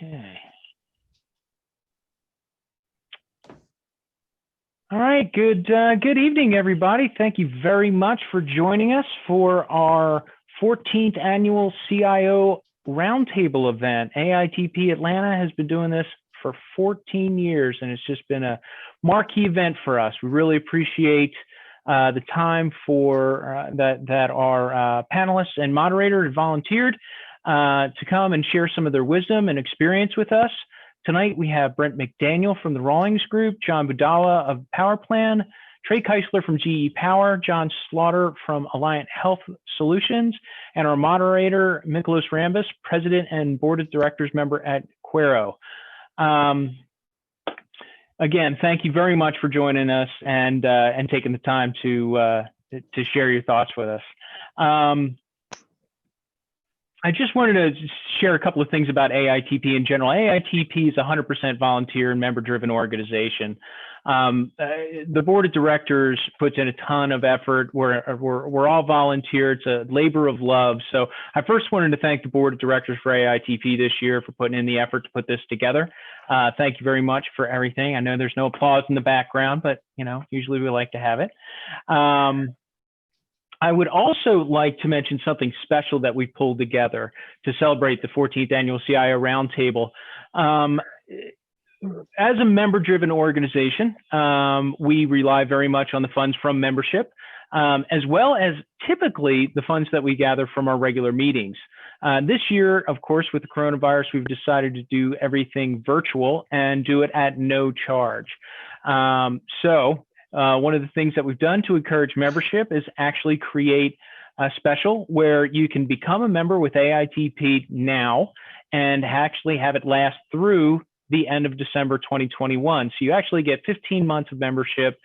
Okay. All right, good evening, everybody. Thank you very much for joining us for our 14th annual CIO Roundtable event. AITP Atlanta has been doing this for 14 years, and it's just been a marquee event for us. We really appreciate the time for that our panelists and moderator have volunteered to come and share some of their wisdom and experience with us. Tonight, we have Brent McDaniel from the Rawlings Group, John Budala of PowerPlan, Trey Keisler from GE Power, John Slaughter from Alliant Health Solutions, and our moderator, Miklos Rambis, President and Board of Directors member at Quero. Again, thank you very much for joining us and taking the time to share your thoughts with us. I just wanted to share a couple of things about AITP in general. AITP is a 100% volunteer and member-driven organization. The board of directors puts in a ton of effort. We're all volunteer. It's a labor of love. So I first wanted to thank the board of directors for AITP this year for putting in the effort to put this together. Thank you very much for everything. I know there's no applause in the background, but usually we like to have it. I would also like to mention something special that we pulled together to celebrate the 14th annual CIO Roundtable. As a member-driven organization, we rely very much on the funds from membership, as well as typically the funds that we gather from our regular meetings. This year, of course, with the coronavirus, we've decided to do everything virtual and do it at no charge. One of the things that we've done to encourage membership is actually create a special where you can become a member with AITP now and actually have it last through the end of December 2021. So you actually get 15 months of membership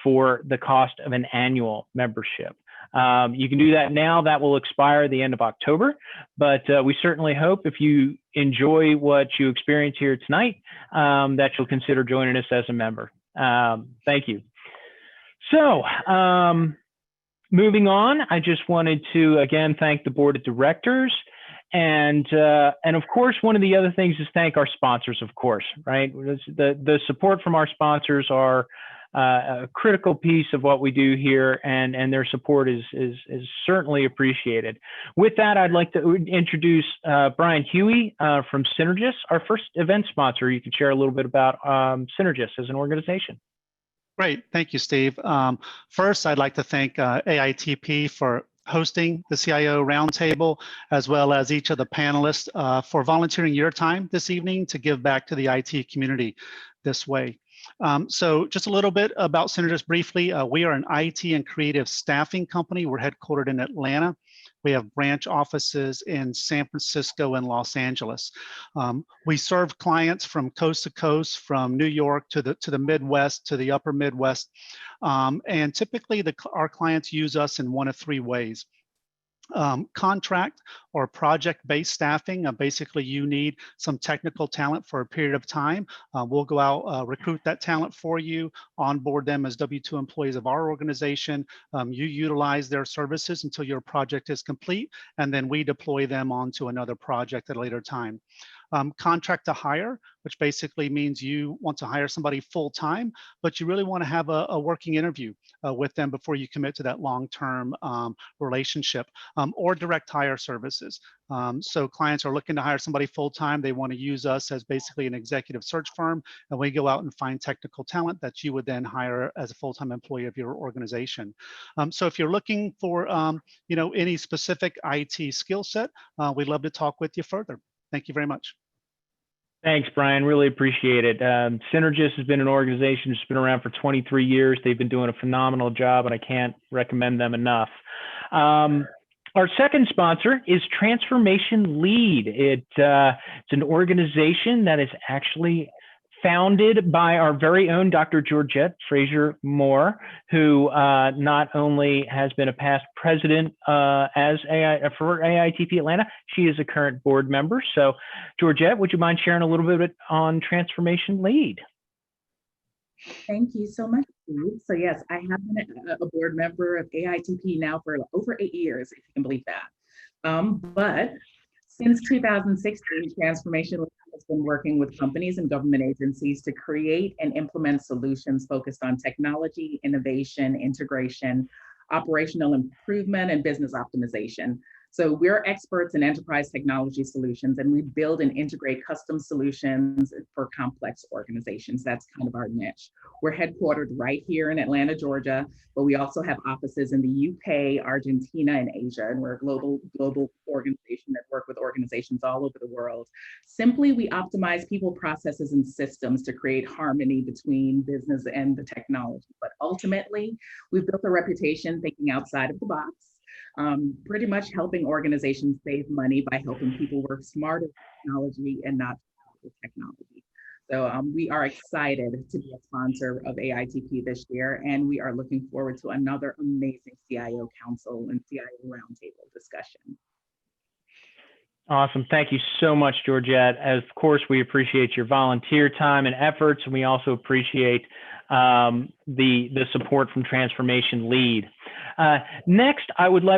for the cost of an annual membership. You can do that now. That will expire the end of October, but we certainly hope if you enjoy what you experience here tonight, that you'll consider joining us as a member. Thank you. So moving on, I just wanted to, again, thank the board of directors. And of course, one of the other things is thank our sponsors, of course, right? The support from our sponsors are a critical piece of what we do here, and their support is certainly appreciated. With that, I'd like to introduce Brian Huey from Synergists, our first event sponsor. You can share a little bit about Synergists as an organization. Great, thank you, Steve. First, I'd like to thank AITP for hosting the CIO Roundtable, as well as each of the panelists for volunteering your time this evening to give back to the IT community this way. So just a little bit about Synergists briefly. We are an IT and creative staffing company. We're headquartered in Atlanta. We have branch offices in San Francisco and Los Angeles. We serve clients from coast to coast, from New York to the Midwest, to the upper Midwest. And typically our clients use us in one of three ways. Contract or project-based staffing. Basically, you need some technical talent for a period of time. We'll go out, recruit that talent for you, onboard them as W-2 employees of our organization. You utilize their services until your project is complete, and then we deploy them onto another project at a later time. Contract to hire, which basically means you want to hire somebody full-time, but you really want to have a working interview with them before you commit to that long-term relationship, or direct hire services. So clients are looking to hire somebody full-time. They want to use us as basically an executive search firm, and we go out and find technical talent that you would then hire as a full-time employee of your organization. So if you're looking for any specific IT skill set, we'd love to talk with you further. Thank you very much. Thanks, Brian. Really appreciate it. Synergists has been an organization that's been around for 23 years. They've been doing a phenomenal job, and I can't recommend them enough. Our second sponsor is Transformation Lead. It's an organization that is actually founded by our very own Dr. Georgette Fraser-Moore, who not only has been a past president for AITP Atlanta, she is a current board member. So, Georgette, would you mind sharing a little bit on Transformation Lead? Thank you so much, Steve. So yes, I have been a board member of AITP now for over 8 years, if you can believe that. But since 2016, Transformation Lead has been working with companies and government agencies to create and implement solutions focused on technology, innovation, integration, operational improvement, and business optimization. So we're experts in enterprise technology solutions, and we build and integrate custom solutions for complex organizations. That's kind of our niche. We're headquartered right here in Atlanta, Georgia, but we also have offices in the UK, Argentina, and Asia, and we're a global organization that work with organizations all over the world. Simply, we optimize people, processes, and systems to create harmony between business and the technology. But ultimately, we've built a reputation thinking outside of the box, pretty much helping organizations save money by helping people work smarter with technology and not with technology. So we are excited to be a sponsor of AITP this year, and we are looking forward to another amazing CIO Council and CIO Roundtable discussion. Awesome. Thank you so much, Georgette. Of course, we appreciate your volunteer time and efforts, and we also appreciate the support from Transformation Lead. Next,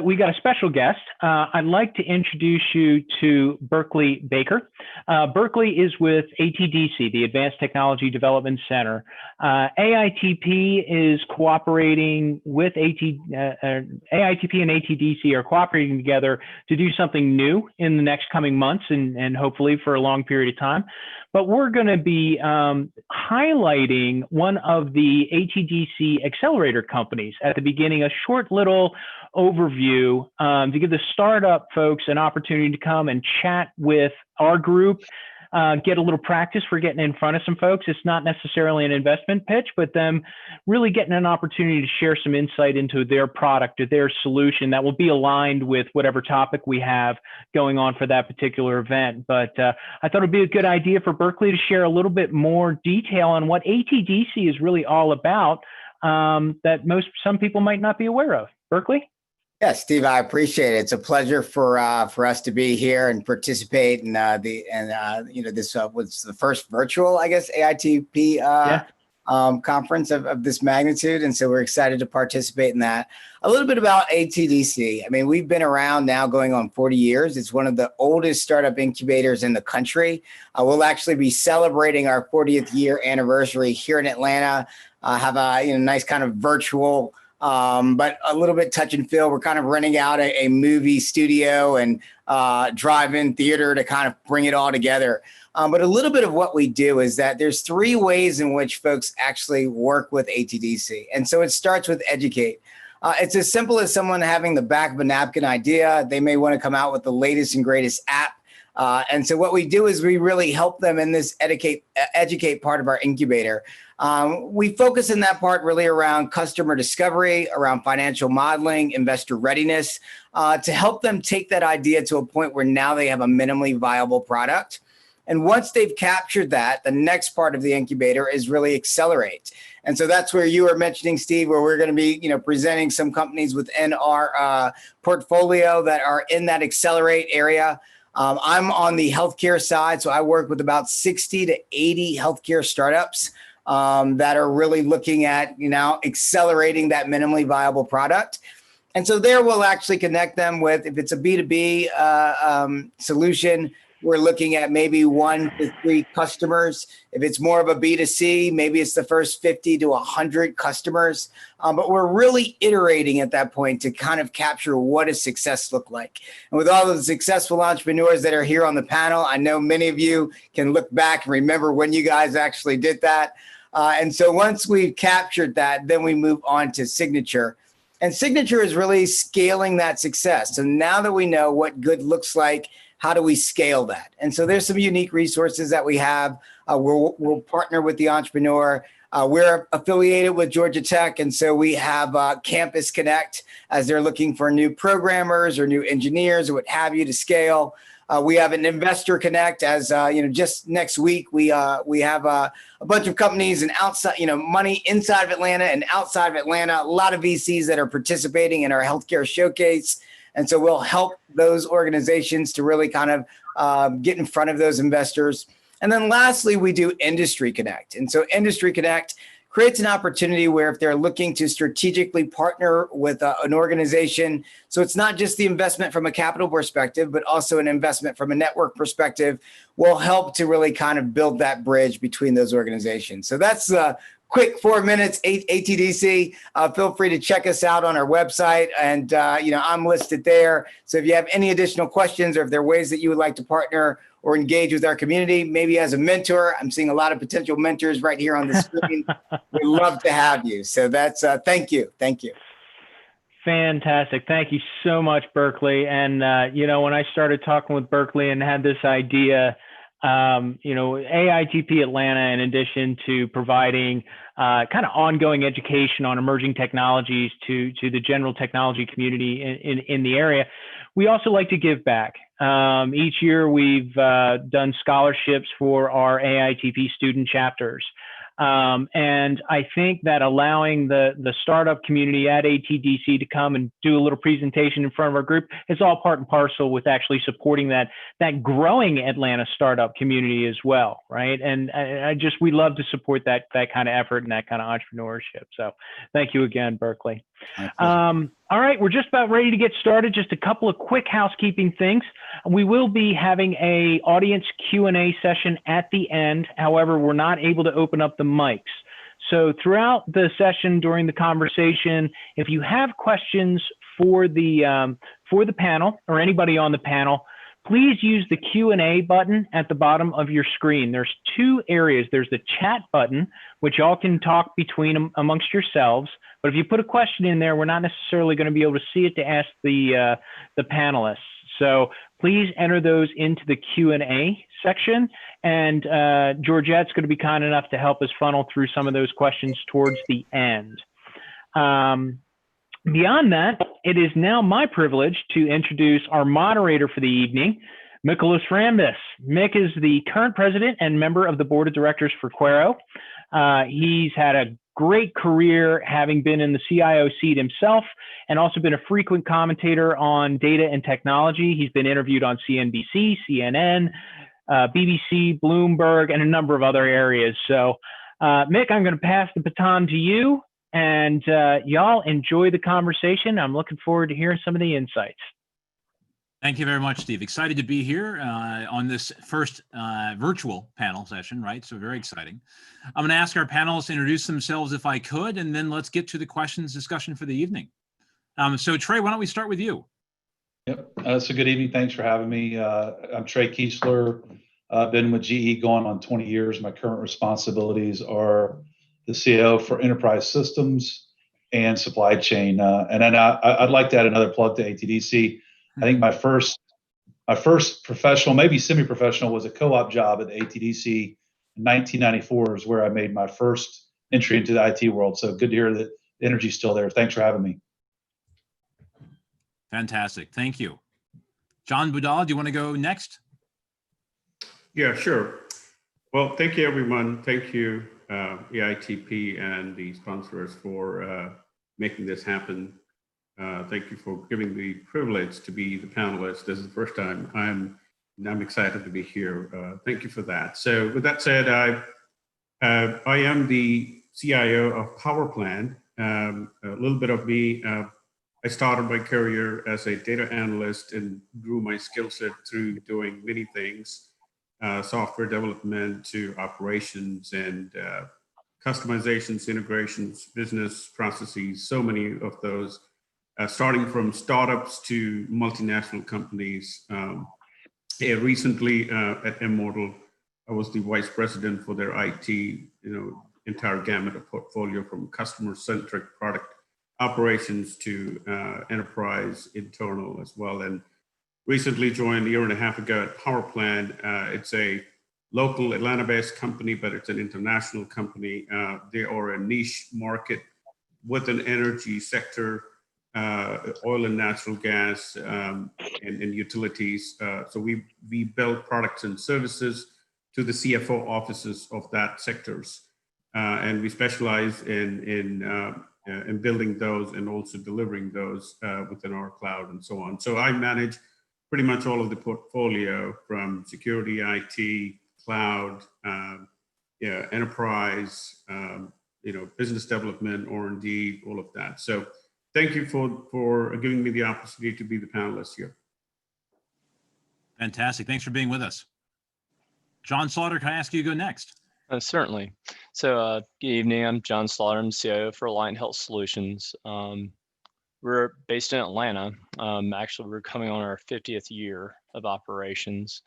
we got a special guest. I'd like to introduce you to Berkeley Baker. Berkeley is with ATDC, the Advanced Technology Development Center. AITP is cooperating with AITP and ATDC are cooperating together to do something new in the next coming months and hopefully for a long period of time. But we're going to be highlighting one of the ATDC accelerator companies at the beginning, a short little overview to give the startup folks an opportunity to come and chat with our group, get a little practice for getting in front of some folks. It's not necessarily an investment pitch, but them really getting an opportunity to share some insight into their product or their solution that will be aligned with whatever topic we have going on for that particular event. But I thought it'd be a good idea for Berkeley to share a little bit more detail on what ATDC is really all about that some people might not be aware of. Berkeley? Yes, Steve, I appreciate it. It's a pleasure for us to be here and participate in this was the first virtual, I guess, AITP conference of this magnitude, and so we're excited to participate in that. A little bit about ATDC. I mean, we've been around now going on 40 years. It's one of the oldest startup incubators in the country. We'll actually be celebrating our 40th year anniversary here in Atlanta. Have a nice kind of virtual. But a little bit touch and feel. We're kind of renting out a movie studio and drive-in theater to kind of bring it all together. But a little bit of what we do is that there's 3 ways in which folks actually work with ATDC. And so it starts with educate. It's as simple as someone having the back of a napkin idea. They may want to come out with the latest and greatest app. And so what we do is we really help them in this educate part of our incubator. We focus in that part really around customer discovery, around financial modeling, investor readiness, to help them take that idea to a point where now they have a minimally viable product. And once they've captured that, the next part of the incubator is really accelerate. And so that's where you were mentioning, Steve, where we're going to be, presenting some companies within our portfolio that are in that accelerate area. I'm on the healthcare side, so I work with about 60 to 80 healthcare startups that are really looking at, accelerating that minimally viable product. And so there we'll actually connect them with, if it's a B2B solution, we're looking at maybe 1 to 3 customers. If it's more of a B2C, maybe it's the first 50 to 100 customers. But we're really iterating at that point to kind of capture what does success look like. And with all the successful entrepreneurs that are here on the panel, I know many of you can look back and remember when you guys actually did that. And so once we've captured that, then we move on to signature. And signature is really scaling that success. So now that we know what good looks like, how do we scale that? And so there's some unique resources that we have. We'll partner with the entrepreneur. We're affiliated with Georgia Tech, and so we have Campus Connect as they're looking for new programmers or new engineers or what have you to scale. We have an Investor Connect as, just next week, we have a bunch of companies and outside, money inside of Atlanta and outside of Atlanta, a lot of VCs that are participating in our healthcare showcase. And so we'll help those organizations to really kind of get in front of those investors. And then lastly, we do Industry Connect. And so Industry Connect creates an opportunity where if they're looking to strategically partner with an organization, so it's not just the investment from a capital perspective, but also an investment from a network perspective, will help to really kind of build that bridge between those organizations. So that's quick 4 minutes, ATDC. Feel free to check us out on our website, and I'm listed there. So if you have any additional questions, or if there are ways that you would like to partner or engage with our community, maybe as a mentor, I'm seeing a lot of potential mentors right here on the screen. We'd love to have you. So that's thank you. Fantastic. Thank you so much, Berkeley. And, when I started talking with Berkeley and had this idea, AITP Atlanta, in addition to providing kind of ongoing education on emerging technologies to the general technology community in the area, we also like to give back. Each year we've done scholarships for our AITP student chapters. And I think that allowing the startup community at ATDC to come and do a little presentation in front of our group is all part and parcel with actually supporting that growing Atlanta startup community as well, right? And we love to support that kind of effort and that kind of entrepreneurship. So thank you again, Berkeley. All right, we're just about ready to get started. Just a couple of quick housekeeping things. We will be having an audience Q&A session at the end. However, we're not able to open up the mics. So throughout the session, during the conversation, if you have questions for the panel or anybody on the panel, please use the Q&A button at the bottom of your screen. There's two areas. There's the chat button, which y'all can talk amongst yourselves. But if you put a question in there, we're not necessarily going to be able to see it to ask the panelists. So please enter those into the Q&A section. And Georgette's going to be kind enough to help us funnel through some of those questions towards the end. Beyond that, it is now my privilege to introduce our moderator for the evening, Michaelis Ramis. Mick is the current president and member of the board of directors for Quero. He's had a great career, having been in the CIO seat himself and also been a frequent commentator on data and technology. He's been interviewed on CNBC, CNN, BBC, Bloomberg, and a number of other areas. So, Mick, I'm going to pass the baton to you. And y'all enjoy the conversation. I'm looking forward to hearing some of the insights. Thank you very much, Steve. Excited to be here on this first virtual panel session, right? So very exciting. I'm going to ask our panelists to introduce themselves if I could, and then let's get to the questions discussion for the evening. So Trey, why don't we start with you? Yep. So good evening. Thanks for having me. I'm Trey Kiesler. I've been with GE going on 20 years. My current responsibilities are the CIO for enterprise systems and supply chain. And then I'd like to add another plug to ATDC. I think my first professional, maybe semi-professional, was a co-op job at the ATDC in 1994 is where I made my first entry into the IT world. So good to hear that the energy's still there. Thanks for having me. Fantastic. Thank you. John Budal, do you want to go next? Yeah, sure. Well, thank you, everyone. Thank you, AITP and the sponsors for making this happen. Thank you for giving the privilege to be the panelist. This is the first time. I'm excited to be here. Thank you for that. So with that said, I am the CIO of PowerPlan. A little bit of me, I started my career as a data analyst and grew my skill set through doing many things, software development to operations and customizations, integrations, business processes, so many of those, starting from startups to multinational companies. Recently at Immortal, I was the vice president for their IT, entire gamut of portfolio from customer-centric product operations to enterprise internal as well. And recently joined a year and a half ago at PowerPlan. It's a local Atlanta-based company, but it's an international company. They are a niche market with an energy sector, oil and natural gas, and utilities. So we build products and services to the CFO offices of that sectors. And we specialize in building those and also delivering those within our cloud and so on. So I manage pretty much all of the portfolio from security, IT, cloud, enterprise, business development, R&D, all of that. So thank you for giving me the opportunity to be the panelist here. Fantastic. Thanks for being with us. John Slaughter, can I ask you to go next? Certainly. So good evening. I'm John Slaughter. I'm CIO for Alliant Health Solutions. We're based in Atlanta. Actually, we're coming on our 50th year of operations.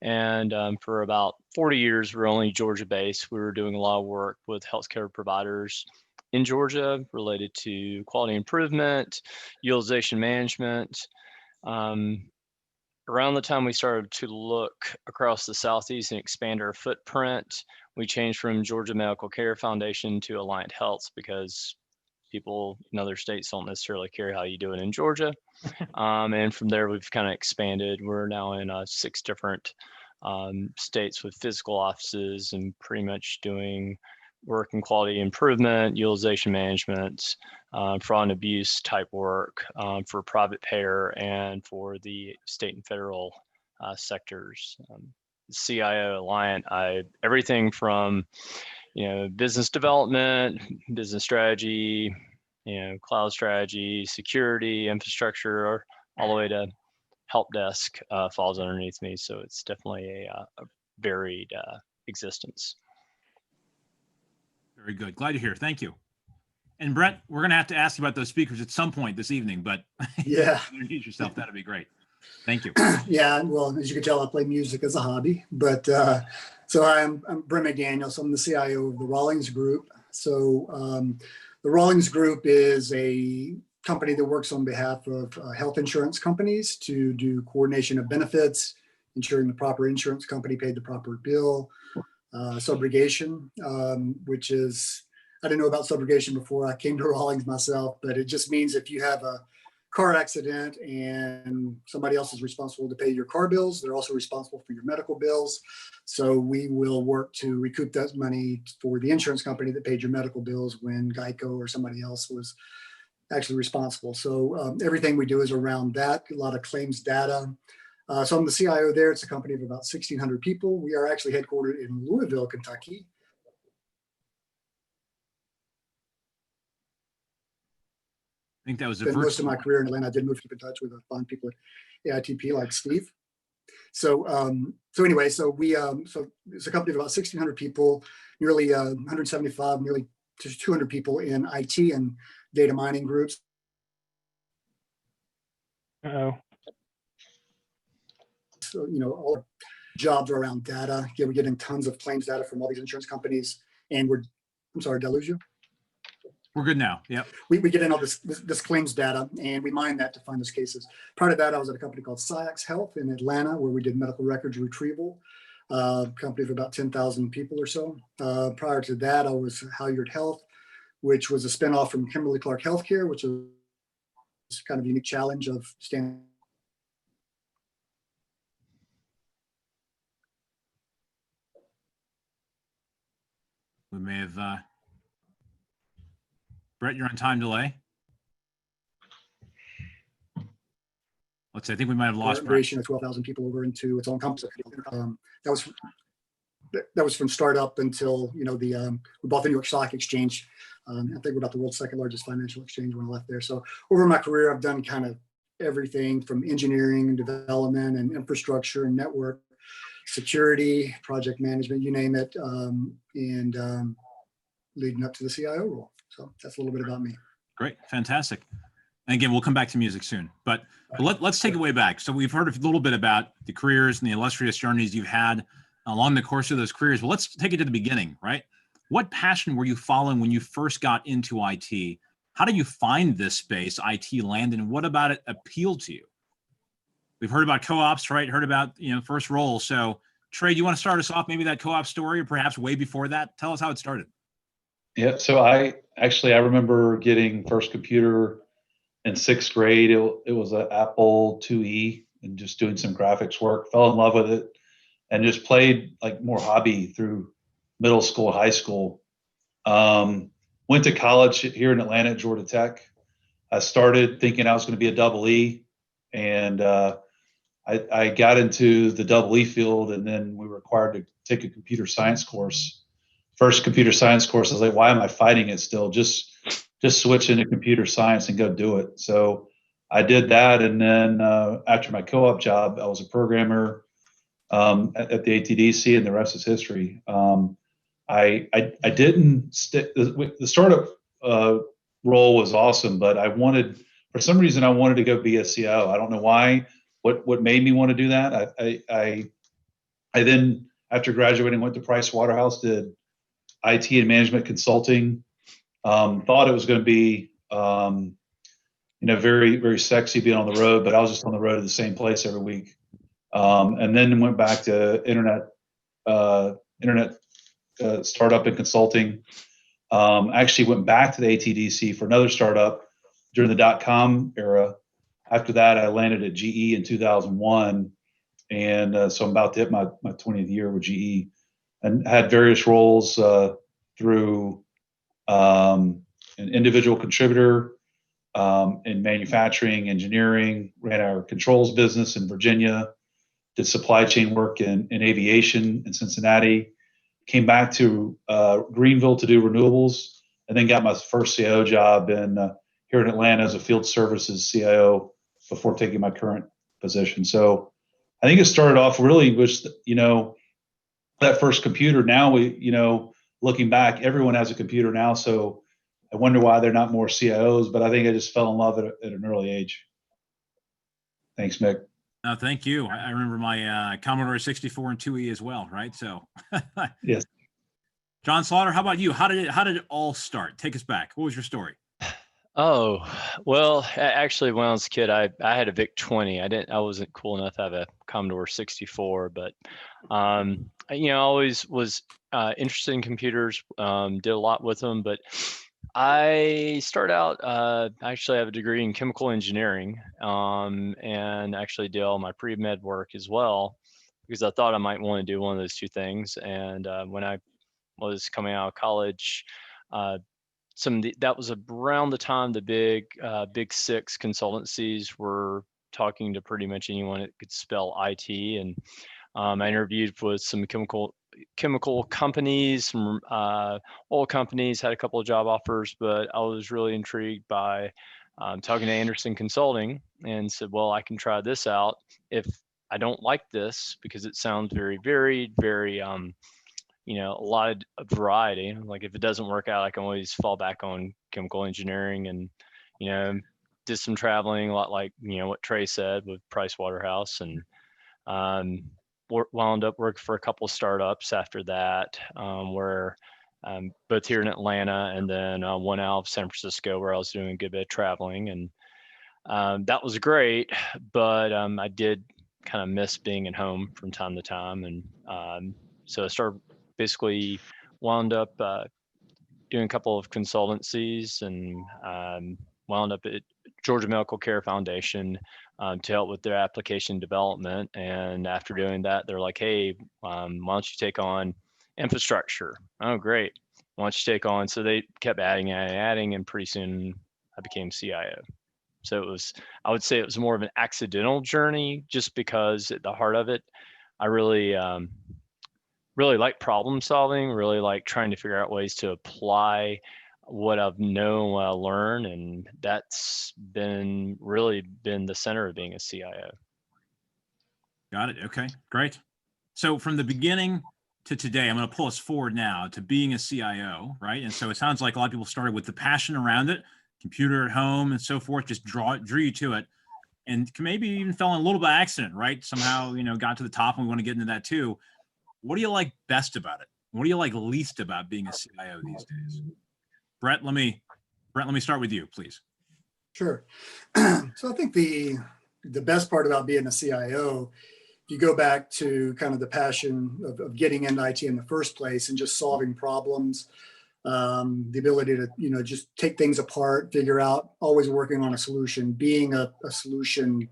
And for about 40 years, we're only Georgia-based. We were doing a lot of work with healthcare providers in Georgia related to quality improvement, utilization management. Around the time we started to look across the Southeast and expand our footprint, we changed from Georgia Medical Care Foundation to Alliant Health because people in other states don't necessarily care how you do it in Georgia. And from there, we've kind of expanded. We're now in 6 different states with physical offices and pretty much doing work in quality improvement, utilization management, fraud and abuse type work for private payer and for the state and federal sectors. CIO Alliant, everything from business development, business strategy, cloud strategy, security, infrastructure, all the way to help desk falls underneath me. So it's definitely a varied existence. Very good. Glad to hear. Thank you. And Brett, we're going to have to ask you about those speakers at some point this evening, but yeah, introduce yourself. That'd be great. Thank you. Yeah, well, as you can tell, I play music as a hobby, but so I'm Brett McDaniel. So I'm the CIO of the Rawlings Group. So the Rawlings Group is a company that works on behalf of health insurance companies to do coordination of benefits, ensuring the proper insurance company paid the proper bill, subrogation, which is, I didn't know about subrogation before I came to Rawlings myself, but it just means if you have a car accident and somebody else is responsible to pay your car bills, they're also responsible for your medical bills. So we will work to recoup that money for the insurance company that paid your medical bills when Geico or somebody else was actually responsible. So everything we do is around that, a lot of claims data. So I'm the CIO there. It's a company of about 1,600 people. We are actually headquartered in Louisville, Kentucky. I think that was Spent most of my career in Atlanta. I did move to keep in touch with fine people at AITP like Steve. So anyway, so it's a company of about 1,600 people, nearly 175, nearly 200 people in IT and data mining groups. Uh-oh. So, all our jobs are around data. Yeah, we're getting tons of claims data from all these insurance companies. And I'm sorry, did I lose you? We're good now. Yep. We get in all this claims data and we mine that to find those cases. Prior to that, I was at a company called SciAx Health in Atlanta, where we did medical records retrieval, company of about 10,000 people or so. Prior to that, I was Halyard Health, which was a spinoff from Kimberly-Clark Healthcare, which was kind of a unique challenge of standing. We may have, Brett, you're on time delay. Let's see, I think we might have lost Migration of 12,000 people over into its own company. That was from startup until, we bought the New York Stock Exchange. I think we're about the world's second largest financial exchange when I left there. So over my career, I've done kind of everything from engineering and development and infrastructure and network, security, project management, you name it, and leading up to the CIO role. So that's a little bit about me. Great, fantastic. And again, we'll come back to music soon, but let's take it way back. So we've heard a little bit about the careers and the illustrious journeys you've had along the course of those careers. Well, let's take it to the beginning, right? What passion were you following when you first got into IT? How did you find this space, IT land, and what about it appealed to you? We've heard about co-ops, right? Heard about, first role. So Trey, do you want to start us off, maybe that co-op story, or perhaps way before that? Tell us how it started. Yeah, so I remember getting first computer in 6th grade. It was an Apple IIe and just doing some graphics work, fell in love with it and just played like more hobby through middle school, high school. Went to college here in Atlanta at Georgia Tech. I started thinking I was going to be a double E, and I got into the double E field, and then we were required to take a computer science course first computer science course. I was like, why am I fighting it still? Just switch into computer science and go do it. So I did that. And then after my co-op job, I was a programmer at the ATDC, and the rest is history. I didn't stick, the startup role was awesome, but for some reason, I wanted to go be a CIO. I don't know why, what made me want to do that. I then, after graduating, went to Price Waterhouse, did IT and management consulting. Thought it was going to be, very, very sexy being on the road, but I was just on the road to the same place every week. And then went back to internet startup and consulting. Actually went back to the ATDC for another startup during the .com era. After that, I landed at GE in 2001. And so I'm about to hit my 20th year with GE, and had various roles through an individual contributor in manufacturing, engineering, ran our controls business in Virginia, did supply chain work in aviation in Cincinnati, came back to Greenville to do renewables, and then got my first CIO job here in Atlanta as a field services CIO before taking my current position. So I think it started off really with, that first computer. Now looking back, everyone has a computer now. So I wonder why they're not more CIOs, but I think I just fell in love at an early age. Thanks, Mick. No, thank you. I remember my Commodore 64 and 2E as well, right? So yes. John Slaughter, how about you? How did it all start? Take us back. What was your story? Oh, well, actually, when I was a kid, I had a VIC-20. I wasn't cool enough to have a Commodore 64, but I always was interested in computers. Did a lot with them, but I started out. I actually have a degree in chemical engineering, and actually did all my pre-med work as well, because I thought I might want to do one of those two things. And when I was coming out of college, that was around the time the big six consultancies were talking to pretty much anyone that could spell IT. And I interviewed with some chemical companies, some oil companies, had a couple of job offers, but I was really intrigued by talking to Anderson Consulting, and said, well, I can try this out if I don't like this, because it sounds very varied, very a lot of variety. Like, if it doesn't work out, I can always fall back on chemical engineering, and did some traveling, a lot like what Trey said with Price Waterhouse, and wound up working for a couple of startups after that, where both here in Atlanta, and then one out of San Francisco, where I was doing a good bit of traveling, and that was great. But I did kind of miss being at home from time to time, and so I started basically wound up doing a couple of consultancies, and wound up at Georgia Medical Care Foundation to help with their application development. And after doing that, they're like, hey, why don't you take on infrastructure? Oh, great. Why don't you take on? So they kept adding, and pretty soon I became CIO. So I would say it was more of an accidental journey, just because at the heart of it, I really like problem solving, really like trying to figure out ways to apply what I've known, what I learned, and that's really been the center of being a CIO. Got it. Okay, great. So from the beginning to today, I'm going to pull us forward now to being a CIO, right? And so it sounds like a lot of people started with the passion around it, computer at home and so forth, just drew you to it, and maybe even fell in a little by accident, right? Somehow, got to the top, and we want to get into that too. What do you like best about it? What do you like least about being a CIO these days? Brett, let me start with you, please. Sure. So I think the best part about being a CIO, you go back to kind of the passion of getting into IT in the first place, and just solving problems, the ability to, just take things apart, figure out, always working on a solution, being a solution,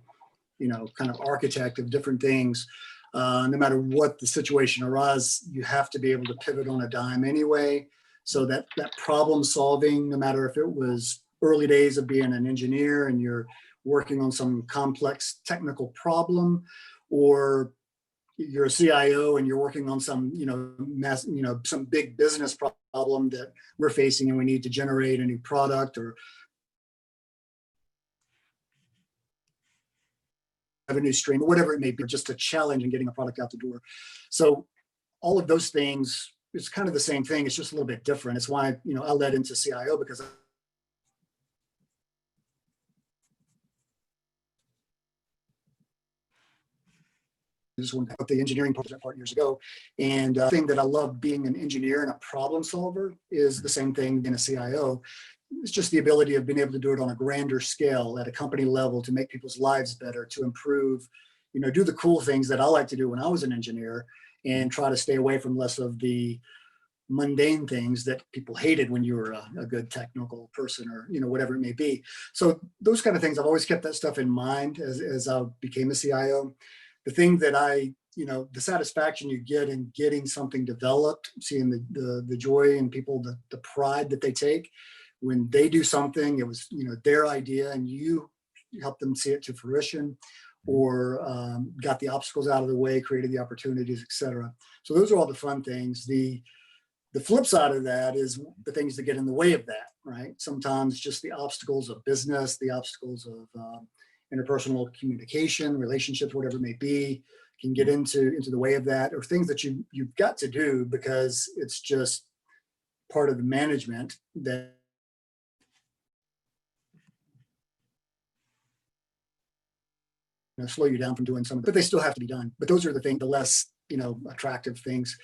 kind of architect of different things. No matter what the situation arises, you have to be able to pivot on a dime anyway. So that problem solving, no matter if it was early days of being an engineer and you're working on some complex technical problem, or you're a CIO and you're working on some, some big business problem that we're facing, and we need to generate a new product or revenue stream, or whatever it may be, just a challenge in getting a product out the door. So all of those things, it's kind of the same thing. It's just a little bit different. It's why, I led into CIO, because just went out the engineering part years ago. And the thing that I love being an engineer and a problem solver is the same thing in a CIO. It's just the ability of being able to do it on a grander scale at a company level to make people's lives better, to improve, do the cool things that I like to do when I was an engineer, and try to stay away from less of the mundane things that people hated when you were a good technical person, or whatever it may be. So those kind of things, I've always kept that stuff in mind as I became a CIO. The thing that the satisfaction you get in getting something developed, seeing the joy in people, the pride that they take when they do something, it was their idea, and you help them see it to fruition, or got the obstacles out of the way, created the opportunities, etc. So those are all the fun things. The flip side of that is the things that get in the way of that, right? Sometimes just the obstacles of business, the obstacles of interpersonal communication, relationships, whatever it may be, can get into the way of that, or things that you've got to do because it's just part of the management that slow you down from doing some, but they still have to be done. But those are the things, the less attractive things.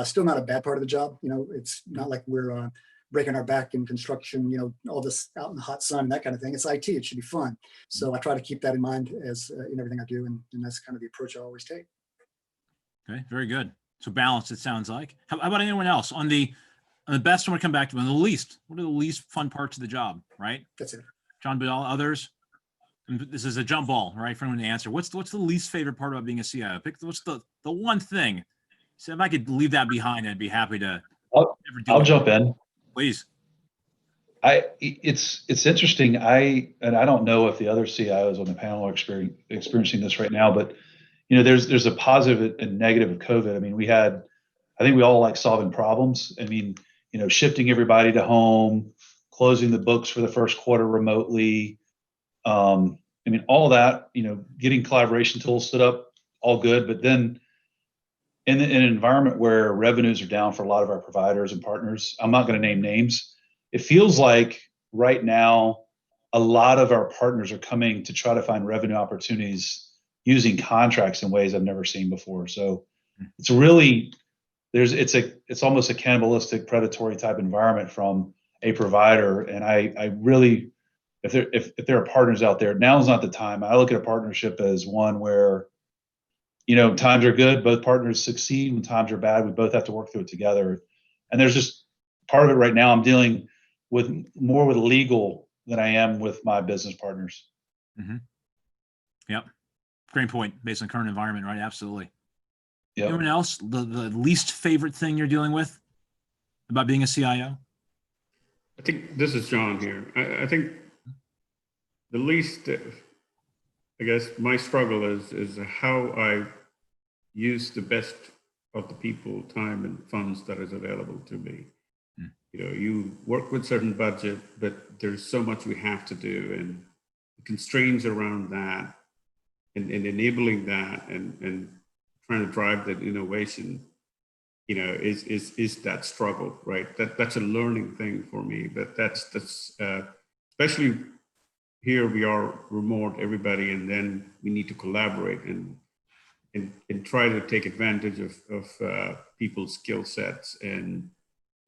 Still not a bad part of the job. It's not like we're breaking our back in construction, all this out in the hot sun and that kind of thing. It's IT. It should be fun. So I try to keep that in mind as in everything I do, and that's kind of the approach I always take. Okay, very good. So balanced, it sounds like. How about anyone else on the best? I want to come back to on the least. What are the least fun parts of the job? Right. That's it. John, but all others. And this is a jump ball, right? For anyone to answer. What's the least favorite part about being a CIO? What's the one thing? So if I could leave that behind, I'd be happy to. I'll jump in. Please. It's interesting. I don't know if the other CIOs on the panel are experiencing this right now, but there's a positive and negative of COVID. I mean, I think we all like solving problems. I mean, shifting everybody to home, closing the books for the first quarter remotely. I mean, all that, getting collaboration tools set up, all good. But then in an environment where revenues are down for a lot of our providers and partners, I'm not going to name names. It feels like right now, a lot of our partners are coming to try to find revenue opportunities using contracts in ways I've never seen before. So it's really, it's almost a cannibalistic, predatory type environment from a provider. And I really, if there are partners out there, now's not the time. I look at a partnership as one where, times are good, both partners succeed. When times are bad, we both have to work through it together. And there's just part of it right now. I'm dealing with more with legal than I am with my business partners. Mm-hmm. Yep. Great point. Based on current environment, right? Absolutely. Yep. Anyone else? The least favorite thing you're dealing with about being a CIO? I think this is John here. I think the least, I guess, my struggle is how I use the best of the people, time, and funds that is available to me. You work with certain budget, but there's so much we have to do, and the constraints around that, and enabling that, and trying to drive that innovation, is that struggle, right? That's a learning thing for me. But that's especially here we are remote, everybody, and then we need to collaborate and try to take advantage of people's skill sets and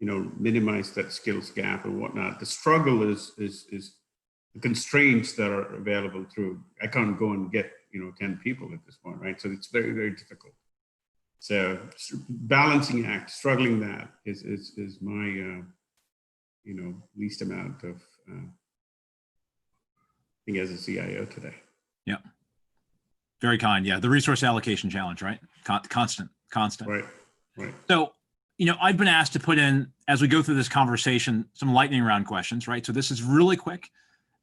minimize that skills gap and whatnot. The struggle is the constraints that are available through. I can't go and get 10 people at this point, right? So it's very, very difficult. So balancing act, struggling that is my least amount of thing as a CIO today. Yeah. Very kind. Yeah. The resource allocation challenge, right? Constant. Right. So, I've been asked to put in, as we go through this conversation, some lightning round questions, right? So this is really quick.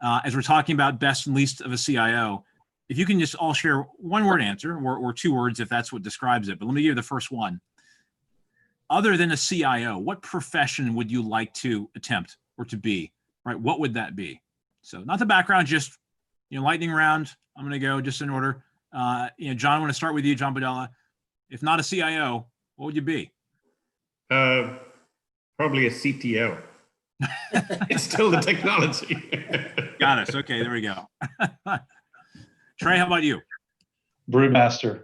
As we're talking about best and least of a CIO, if you can just all share one word answer or 2 words if that's what describes it. But let me give you the first one. Other than a CIO, what profession would you like to attempt or to be, right? What would that be? So not the background, just, lightning round. I'm going to go just in order. John, I want to start with you, John Padella. If not a CIO, what would you be? Probably a CTO. It's still the technology. Got us. Okay, there we go. Trey, how about you? Brewmaster.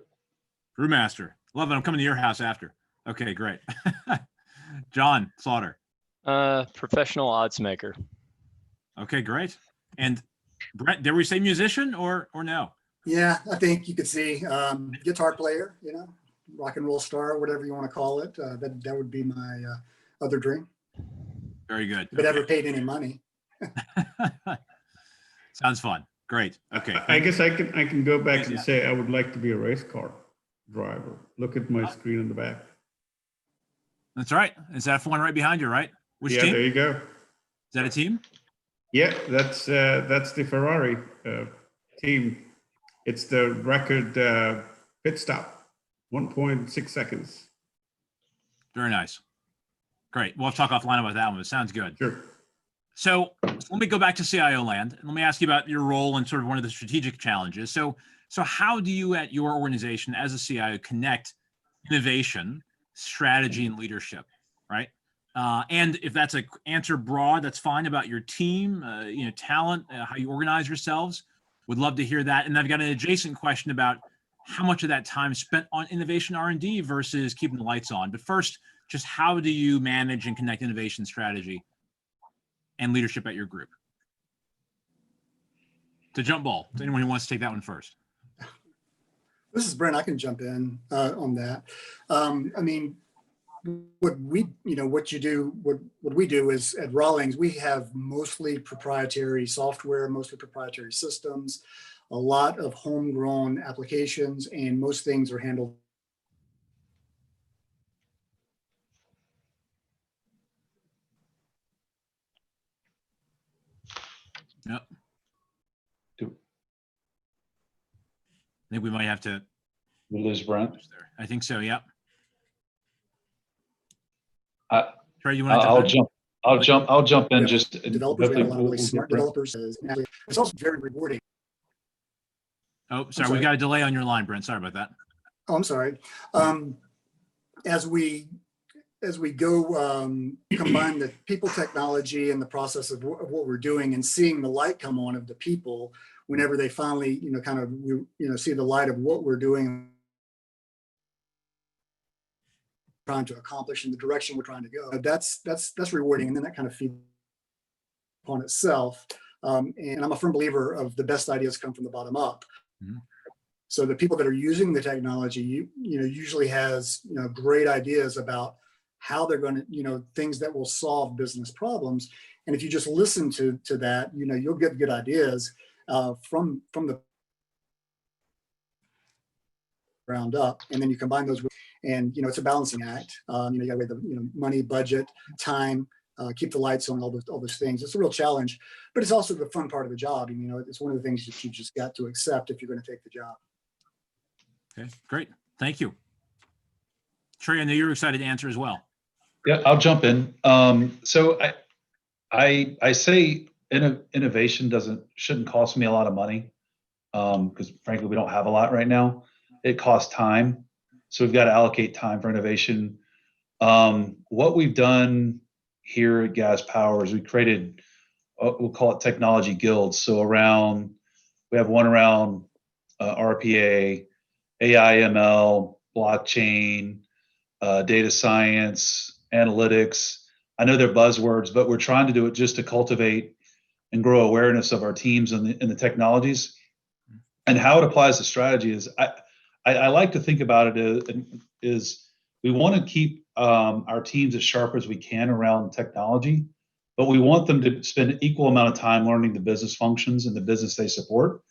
Brewmaster. Love it. I'm coming to your house after. Okay, great. John Slaughter. Professional odds maker. Okay, great. And Brett, did we say musician or no? Yeah, I think you could see guitar player, rock and roll star, whatever you want to call it. That would be my other dream. Very good. But never paid any money. Sounds fun. Great. Okay. I guess I can go back and say I would like to be a race car driver. Look at my screen in the back. That's right. Is that one right behind you, right? Which yeah, team? There you go. Is that a team? Yeah, that's the Ferrari team. It's the record pit stop, 1.6 seconds. Very nice. Great. We'll have to talk offline about that one. It sounds good. Sure. So let me go back to CIO land and let me ask you about your role and sort of one of the strategic challenges. So how do you at your organization as a CIO connect innovation, strategy, and leadership, right? And if that's an answer broad, that's fine, about your team, talent, how you organize yourselves. Would love to hear that. And I've got an adjacent question about how much of that time spent on innovation R&D versus keeping the lights on. But first, just how do you manage and connect innovation strategy and leadership at your group? To jump ball, to anyone who wants to take that one first. This is Brent. I can jump in on that. What we do is at Rawlings, we have mostly proprietary software, mostly proprietary systems, a lot of homegrown applications, and most things are handled. Yep. I think we might have to. We lose Brent. I think so. Yep. Trey, you want to I'll jump in. Yeah, Just developers, we have a lot of really smart developers. It's also very rewarding. Oh, sorry, we've got a delay on your line, Brent. Sorry about that. Oh, I'm sorry. As we go combine the people, technology, and the process of what we're doing, and seeing the light come on of the people whenever they finally see the light of what we're doing, trying to accomplish in the direction we're trying to go, that's rewarding, and then that kind of feeds upon itself. And I'm a firm believer of the best ideas come from the bottom up. Mm-hmm. So the people that are using the technology, usually has great ideas about how they're going to, things that will solve business problems. And if you just listen to that, you'll get good ideas from the ground up, and then you combine those with, and it's a balancing act. You got to weigh the money, budget, time, keep the lights on, all those things. It's a real challenge, but it's also the fun part of the job. It's one of the things that you just got to accept if you're going to take the job. Okay, great. Thank you. Trey, I know you're excited to answer as well. Yeah, I'll jump in. So I say innovation shouldn't cost me a lot of money, because frankly, we don't have a lot right now. It costs time. So we've got to allocate time for innovation. What we've done here at Gas Power is we created, we'll call it technology guilds. So we have one around RPA, AI, ML, blockchain, data science, analytics. I know they're buzzwords, but we're trying to do it just to cultivate and grow awareness of our teams and the technologies. And how it applies to strategy is, I like to think about it is we want to keep our teams as sharp as we can around technology, but we want them to spend an equal amount of time learning the business functions and the business they support,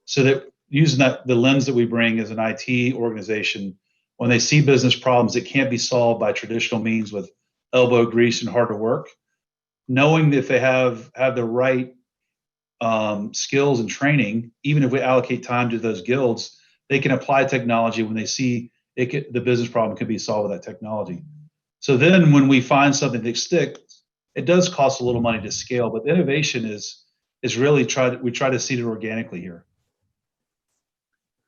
so that using the lens that we bring as an IT organization, when they see business problems that can't be solved by traditional means with elbow grease and harder work, knowing that if they have the right skills and training, even if we allocate time to those guilds, they can apply technology when they see the business problem can be solved with that technology. So then when we find something that sticks, it does cost a little money to scale, but the innovation is really we try to seed it organically here.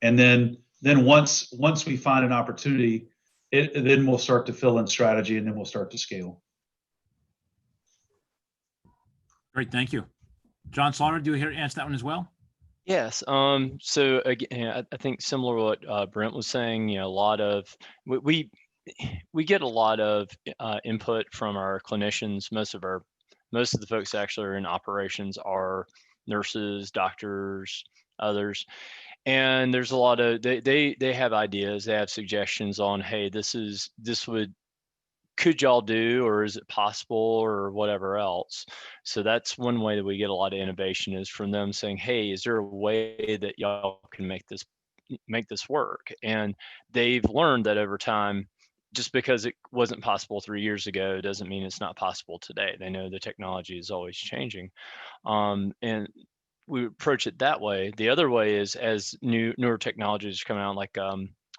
And then once we find an opportunity, then we'll start to fill in strategy, and then we'll start to scale. Great, thank you. John Slaughter, do you answer that one as well? Yes. So again, I think similar to what Brent was saying, a lot of we get a lot of input from our clinicians. Most of the folks that actually are in operations are nurses, doctors, others. And there's a lot of they have ideas, they have suggestions on, hey, could y'all do, or is it possible, or whatever else. So that's one way that we get a lot of innovation, is from them saying, hey, is there a way that y'all can make this work? And they've learned that over time, just because it wasn't possible 3 years ago doesn't mean it's not possible today. They know the technology is always changing. And we approach it that way. The other way is, as newer technologies come out, like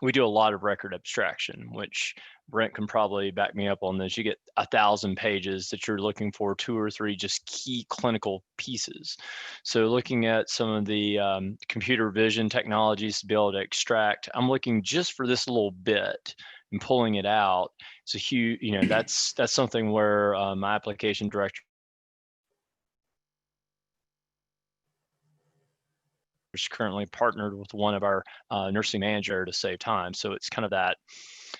we do a lot of record abstraction, which Brent can probably back me up on this. You get 1,000 pages that you're looking for 2 or 3 just key clinical pieces. So looking at some of the computer vision technologies to be able to extract, I'm looking just for this little bit and pulling it out. It's a huge, that's something where my application director is currently partnered with one of our nursing manager to save time. So it's kind of that,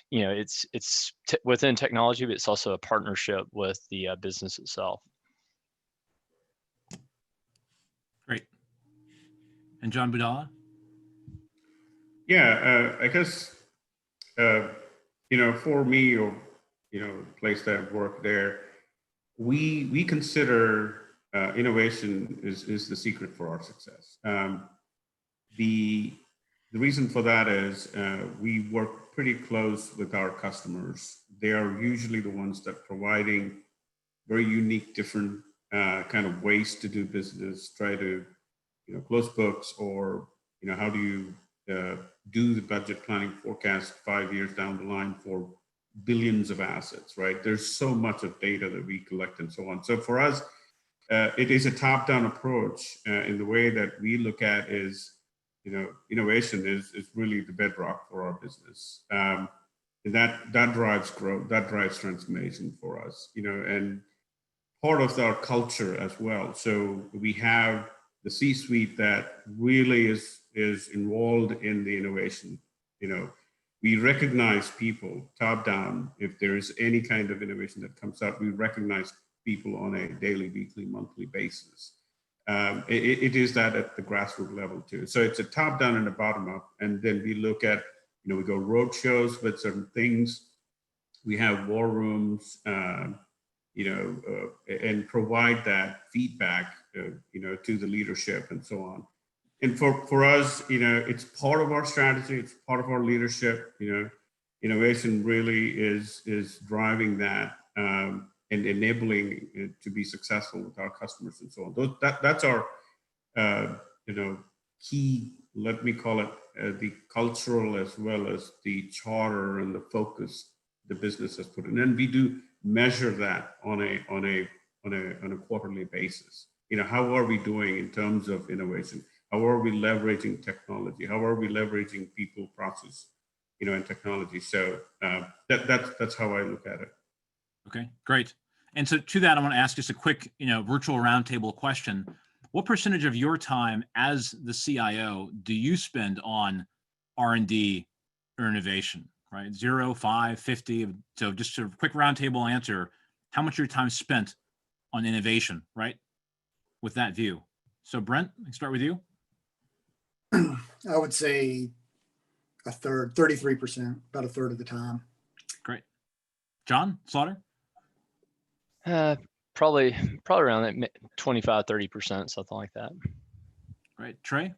it's within technology, but it's also a partnership with the business itself. Great. And John Budala? Yeah, I guess, for me, or, the place that I've worked there, we consider innovation is the secret for our success. The reason for that is we work pretty close with our customers. They are usually the ones that providing very unique, different kind of ways to do business, try to, close books, or, how do you do the budget planning forecast 5 years down the line for billions of assets, right? There's so much of data that we collect and so on. So for us, it is a top-down approach in the way that we look at is, innovation is really the bedrock for our business. And that drives growth, that drives transformation for us, and part of our culture as well. So we have the C-suite that really is involved in the innovation. We recognize people top down. If there is any kind of innovation that comes up, we recognize people on a daily, weekly, monthly basis. It is that at the grassroots level too. So it's a top down and a bottom up. And then we look at, we go road shows with certain things. We have war rooms, and provide that feedback, to the leadership and so on. And for us, it's part of our strategy. It's part of our leadership. Innovation really is driving that. And enabling it to be successful with our customers and so on. That's our, key, let me call it, the cultural as well as the charter and the focus the business has put in. And we do measure that on a quarterly basis. How are we doing in terms of innovation? How are we leveraging technology? How are we leveraging people, process, and technology? So that's how I look at it. Okay, great. And so to that, I want to ask just a quick, virtual roundtable question. What percentage of your time as the CIO do you spend on R&D or innovation, right? 0, 5, 50. So just a quick roundtable answer. How much of your time spent on innovation, right? With that view. So Brent, I can start with you. I would say a third, 33%, about a third of the time. Great. John Slaughter? Probably around that 25, 30%, something like that. Right. Trey?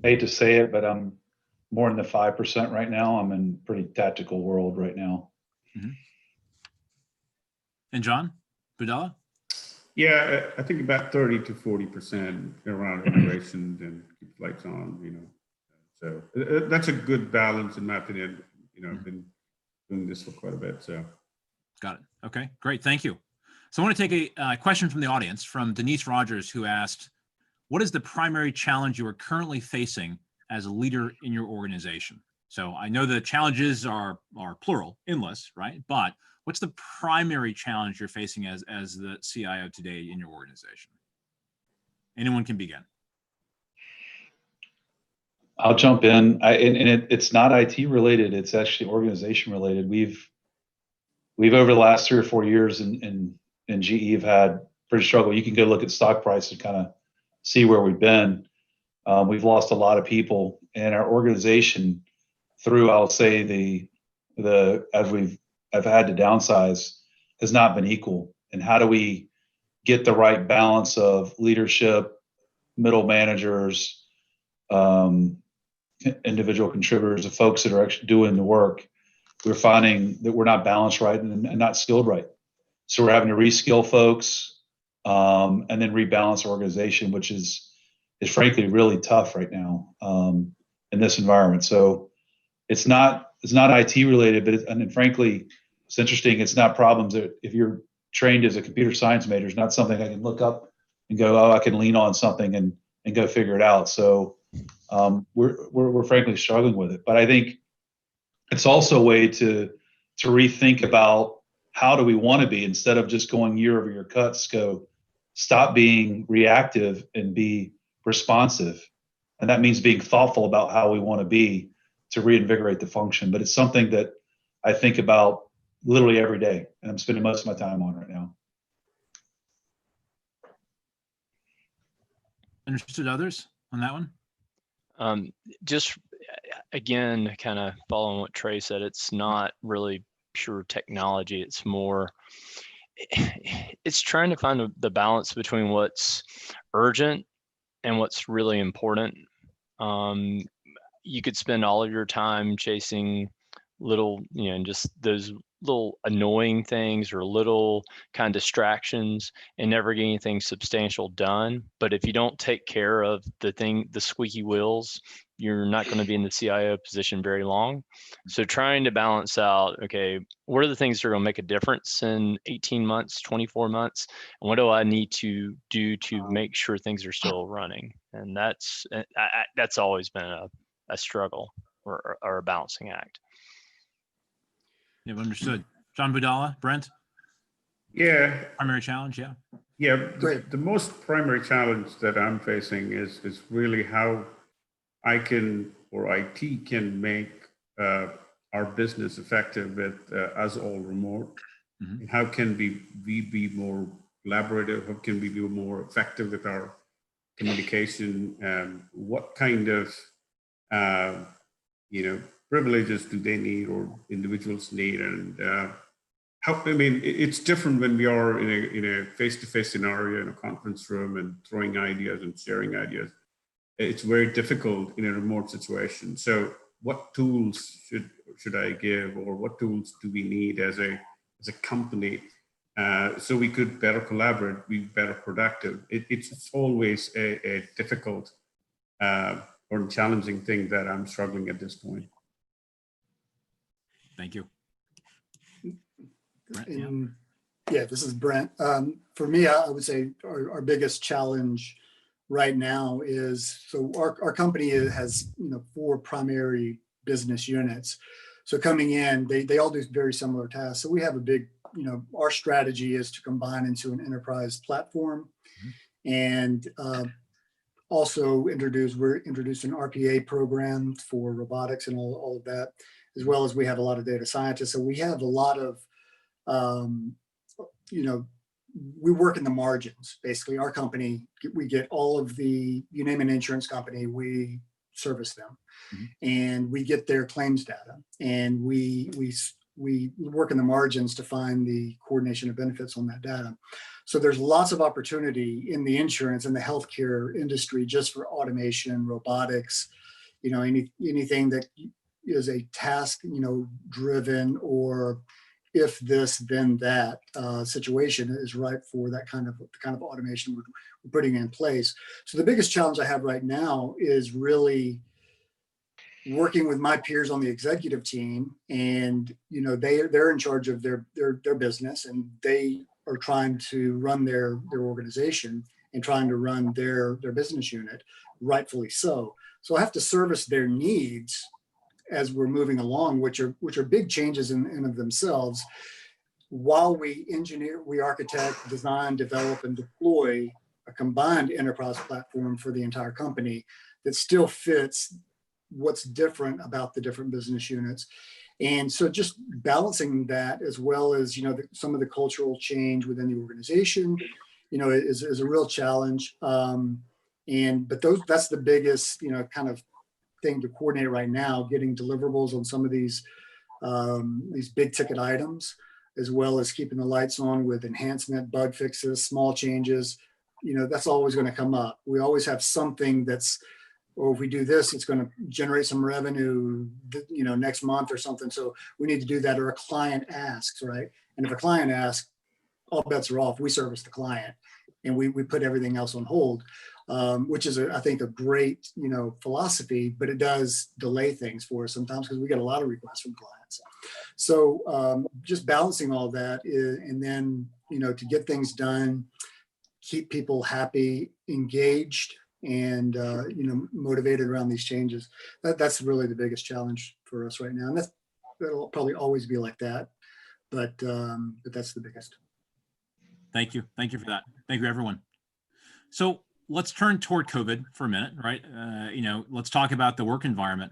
I hate to say it, but I'm more in the 5% right now. I'm in pretty tactical world right now. Mm-hmm. And John Budala? Yeah, I think about 30 to 40% around integration and keep lights on, So that's a good balance in my opinion. I've been doing this for quite a bit, so. Got it. Okay, great. Thank you. So I want to take a question from the audience from Denise Rogers, who asked, what is the primary challenge you are currently facing as a leader in your organization? So I know the challenges are plural, endless, right? But what's the primary challenge you're facing as the CIO today in your organization? Anyone can begin. I'll jump in. It's not IT related. It's actually organization related. We've over the last 3 or 4 years in GE have had pretty struggle. You can go look at stock price and kind of see where we've been. We've lost a lot of people, and our organization through, I'll say I've had to downsize, has not been equal. And how do we get the right balance of leadership, middle managers, individual contributors, the folks that are actually doing the work? We're finding that we're not balanced right and not skilled right. So we're having to reskill folks and then rebalance our organization, which is frankly really tough right now in this environment. So it's not IT related, but and frankly, it's interesting. It's not problems that if you're trained as a computer science major, it's not something I can look up and go, oh, I can lean on something and go figure it out. So we're frankly struggling with it. But I think it's also a way to rethink about how do we want to be, instead of just going year over year cuts, go stop being reactive and be responsive. And that means being thoughtful about how we want to be to reinvigorate the function. But it's something that I think about literally every day, and I'm spending most of my time on right now. Understood. Others on that one? Just again, kind of following what Trey said, it's not really pure technology. It's more, it's trying to find the balance between what's urgent and what's really important. You could spend all of your time chasing little, just those little annoying things or little kind of distractions and never get anything substantial done. But if you don't take care of the squeaky wheels, you're not going to be in the CIO position very long. So trying to balance out, okay, what are the things that are going to make a difference in 18 months, 24 months? And what do I need to do to make sure things are still running? And that's always been a struggle or a balancing act. You've understood. John Budala, Brent? Yeah. Primary challenge, yeah. Yeah, the most primary challenge that I'm facing is really how I can, or IT can make our business effective with us all remote. Mm-hmm. How can we be more collaborative? How can we be more effective with our communication? What kind of privileges do they need or individuals need? And it's different when we are in a face-to-face scenario in a conference room and throwing ideas and sharing ideas. It's very difficult in a remote situation. So what tools should I give, or what tools do we need as a company so we could better collaborate, be better productive? It's always a difficult or challenging thing that I'm struggling at this point. Thank you. Brent, yeah, this is Brent. For me, I would say our biggest challenge right now is, so our company has 4 primary business units. So coming in, they all do very similar tasks. So we have a big, our strategy is to combine into an enterprise platform, mm-hmm. and also we're introducing an RPA program for robotics and all of that, as well as we have a lot of data scientists. So we have a lot of, we work in the margins. Basically, our company, we get all of you name an insurance company, we service them, mm-hmm. and we get their claims data, and we work in the margins to find the coordination of benefits on that data. So there's lots of opportunity in the insurance and the healthcare industry just for automation, robotics, anything that is a task, driven, or if this, then that situation is ripe for that kind of automation we're putting in place. So the biggest challenge I have right now is really working with my peers on the executive team, and they're in charge of their business, and they are trying to run their organization and trying to run their business unit, rightfully so. So I have to service their needs as we're moving along, which are big changes in and of themselves, while we engineer, we architect, design, develop, and deploy a combined enterprise platform for the entire company that still fits what's different about the different business units. And so just balancing that, as well as, some of the cultural change within the organization, is a real challenge. But that's the biggest, kind of thing to coordinate right now, getting deliverables on some of these big ticket items, as well as keeping the lights on with enhancement, bug fixes, small changes. That's always going to come up. We always have something that's, or if we do this, it's going to generate some revenue, next month or something. So we need to do that, or a client asks, right? And if a client asks, all bets are off. We service the client, and we put everything else on hold, which is, I think, a great, philosophy, but it does delay things for us sometimes because we get a lot of requests from clients. So just balancing all that and then, to get things done, keep people happy, engaged, and motivated around these changes. That's really the biggest challenge for us right now, and that'll probably always be like that. But that's the biggest. Thank you for that. Thank you, everyone. So let's turn toward COVID for a minute, right? Let's talk about the work environment.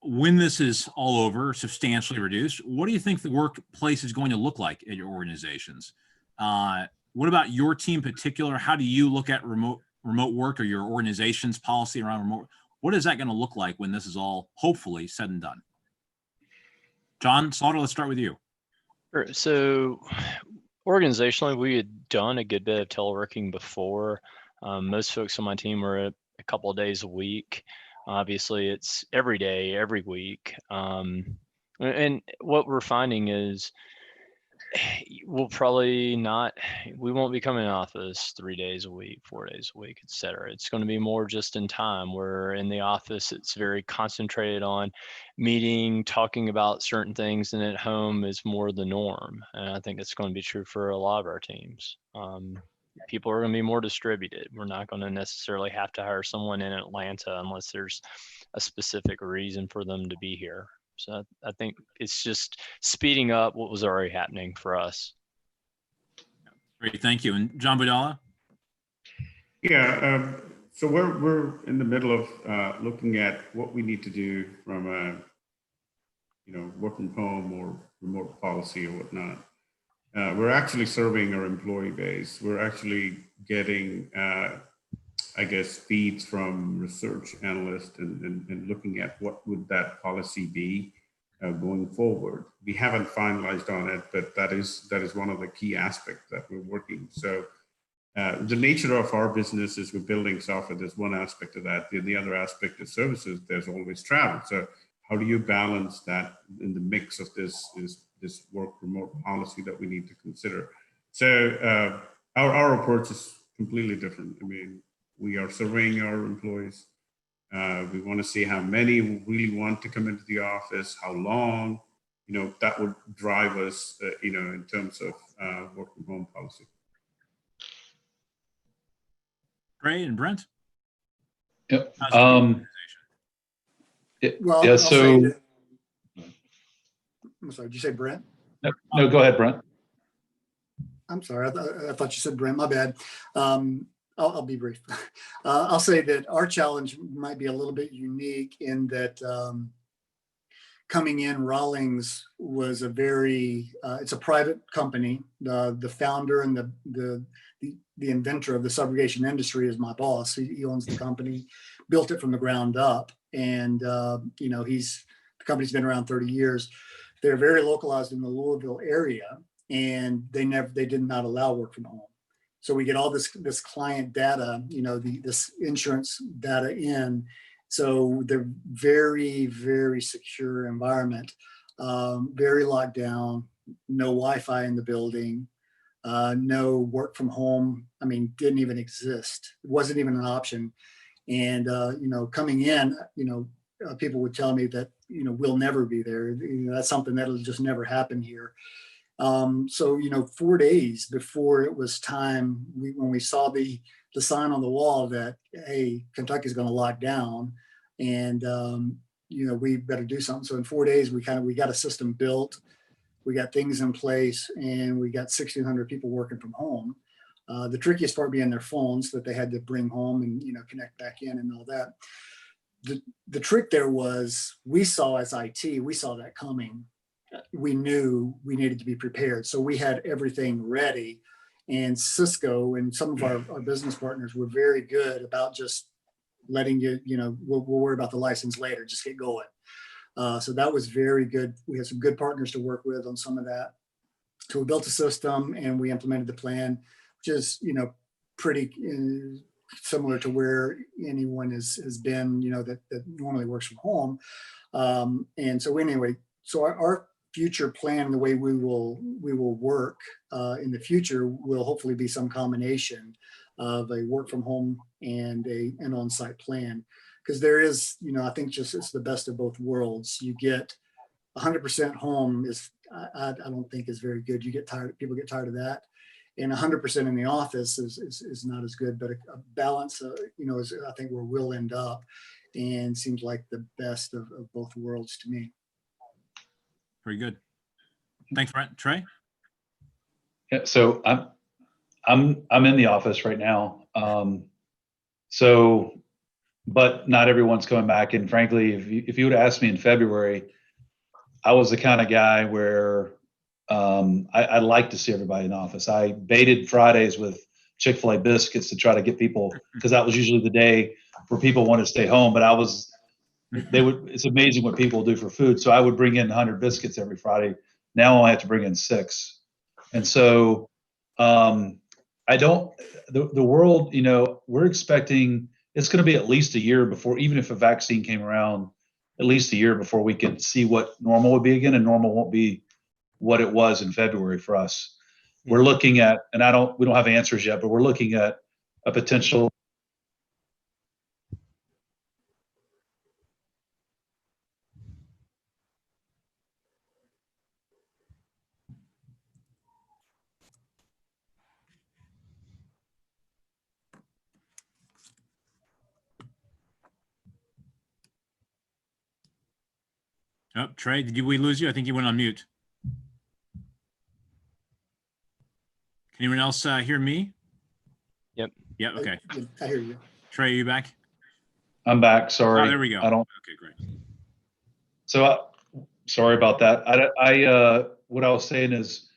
When this is all over, substantially reduced, what do you think the workplace is going to look like at your organizations? What about your team in particular? How do you look at remote work, or your organization's policy around remote? What is that going to look like when this is all hopefully said and done? John Slaughter, let's start with you. Sure. So organizationally, we had done a good bit of teleworking before. Most folks on my team were a couple of days a week. Obviously, it's every day, every week. And what we're finding is we won't be coming in office 3 days a week, 4 days a week, et cetera. It's going to be more just in time. Where in the office, it's very concentrated on meeting, talking about certain things, and at home is more the norm. And I think that's going to be true for a lot of our teams. People are going to be more distributed. We're not going to necessarily have to hire someone in Atlanta unless there's a specific reason for them to be here. So I think it's just speeding up what was already happening for us. Great, thank you. And John Budala? Yeah, so we're in the middle of looking at what we need to do from a, work from home or remote policy or whatnot. We're actually surveying our employee base. We're actually getting, feeds from research analysts and looking at what would that policy be going forward. We haven't finalized on it, but that is one of the key aspects that we're working. So the nature of our business is we're building software. There's one aspect of that. The other aspect is services. There's always travel. So how do you balance that in the mix of this work remote policy that we need to consider? So our approach is completely different. I mean, we are surveying our employees. We want to see how many really want to come into the office, how long, that would drive us, in terms of work from home policy. Great. And Brent? Yep. Well, yeah, I'll so say that, I'm sorry, did you say Brent? no, go ahead, Brent. I'm sorry, I thought you said Brent, my bad. I'll be brief. I'll say that our challenge might be a little bit unique in that coming in, Rawlings was it's a private company. The founder and the inventor of the subrogation industry is my boss. He owns the company, built it from the ground up. And, the company's been around 30 years. They're very localized in the Louisville area, and they did not allow work from home. So we get all this client data, this insurance data in. So they're very, very secure environment, very locked down, no Wi-Fi in the building, no work from home. I mean, didn't even exist. It wasn't even an option. And, coming in, people would tell me that, we'll never be there. That's something that'll just never happen here. So, 4 days before it was time, when we saw the sign on the wall that, hey, Kentucky's going to lock down and, we better do something. So in 4 days, we got a system built, we got things in place, and we got 1,600 people working from home. The trickiest part being their phones that they had to bring home and, connect back in and all that. The trick there was, we saw as IT, we saw that coming. We knew we needed to be prepared. So we had everything ready. And Cisco and some of our business partners were very good about just letting you, we'll worry about the license later, just get going. So that was very good. We had some good partners to work with on some of that. So we built a system and we implemented the plan, which is, pretty similar to where anyone has been, that normally works from home. And so anyway, so our future plan, the way we will work in the future will hopefully be some combination of a work from home and an on-site plan. Because there is, I think it's the best of both worlds. You get 100% home I don't think is very good. People get tired of that. And 100% in the office is not as good, but a balance, is I think where we'll end up, and seems like the best of both worlds to me. Very good. Thanks, Brent. Trey? Yeah, so I'm in the office right now. But not everyone's coming back. And frankly, if you would have asked me in February, I was the kind of guy where I like to see everybody in the office. I baited Fridays with Chick-fil-A biscuits to try to get people, because that was usually the day where people wanted to stay home. But it's amazing what people do for food. So I would bring in 100 biscuits every Friday. Now I only have to bring in 6. And so the world, we're expecting it's going to be at least a year before, even if a vaccine came around, at least a year before we can see what normal would be again. And normal won't be what it was in February for us. We're looking at, and we don't have answers yet, but we're looking at a potential. Oh, Trey, did we lose you? I think you went on mute. Can anyone else hear me? Yep. Yeah. Okay. I hear you. Trey, are you back? I'm back. Sorry. Oh, there we go. Okay, great. So sorry about that. What I was saying is,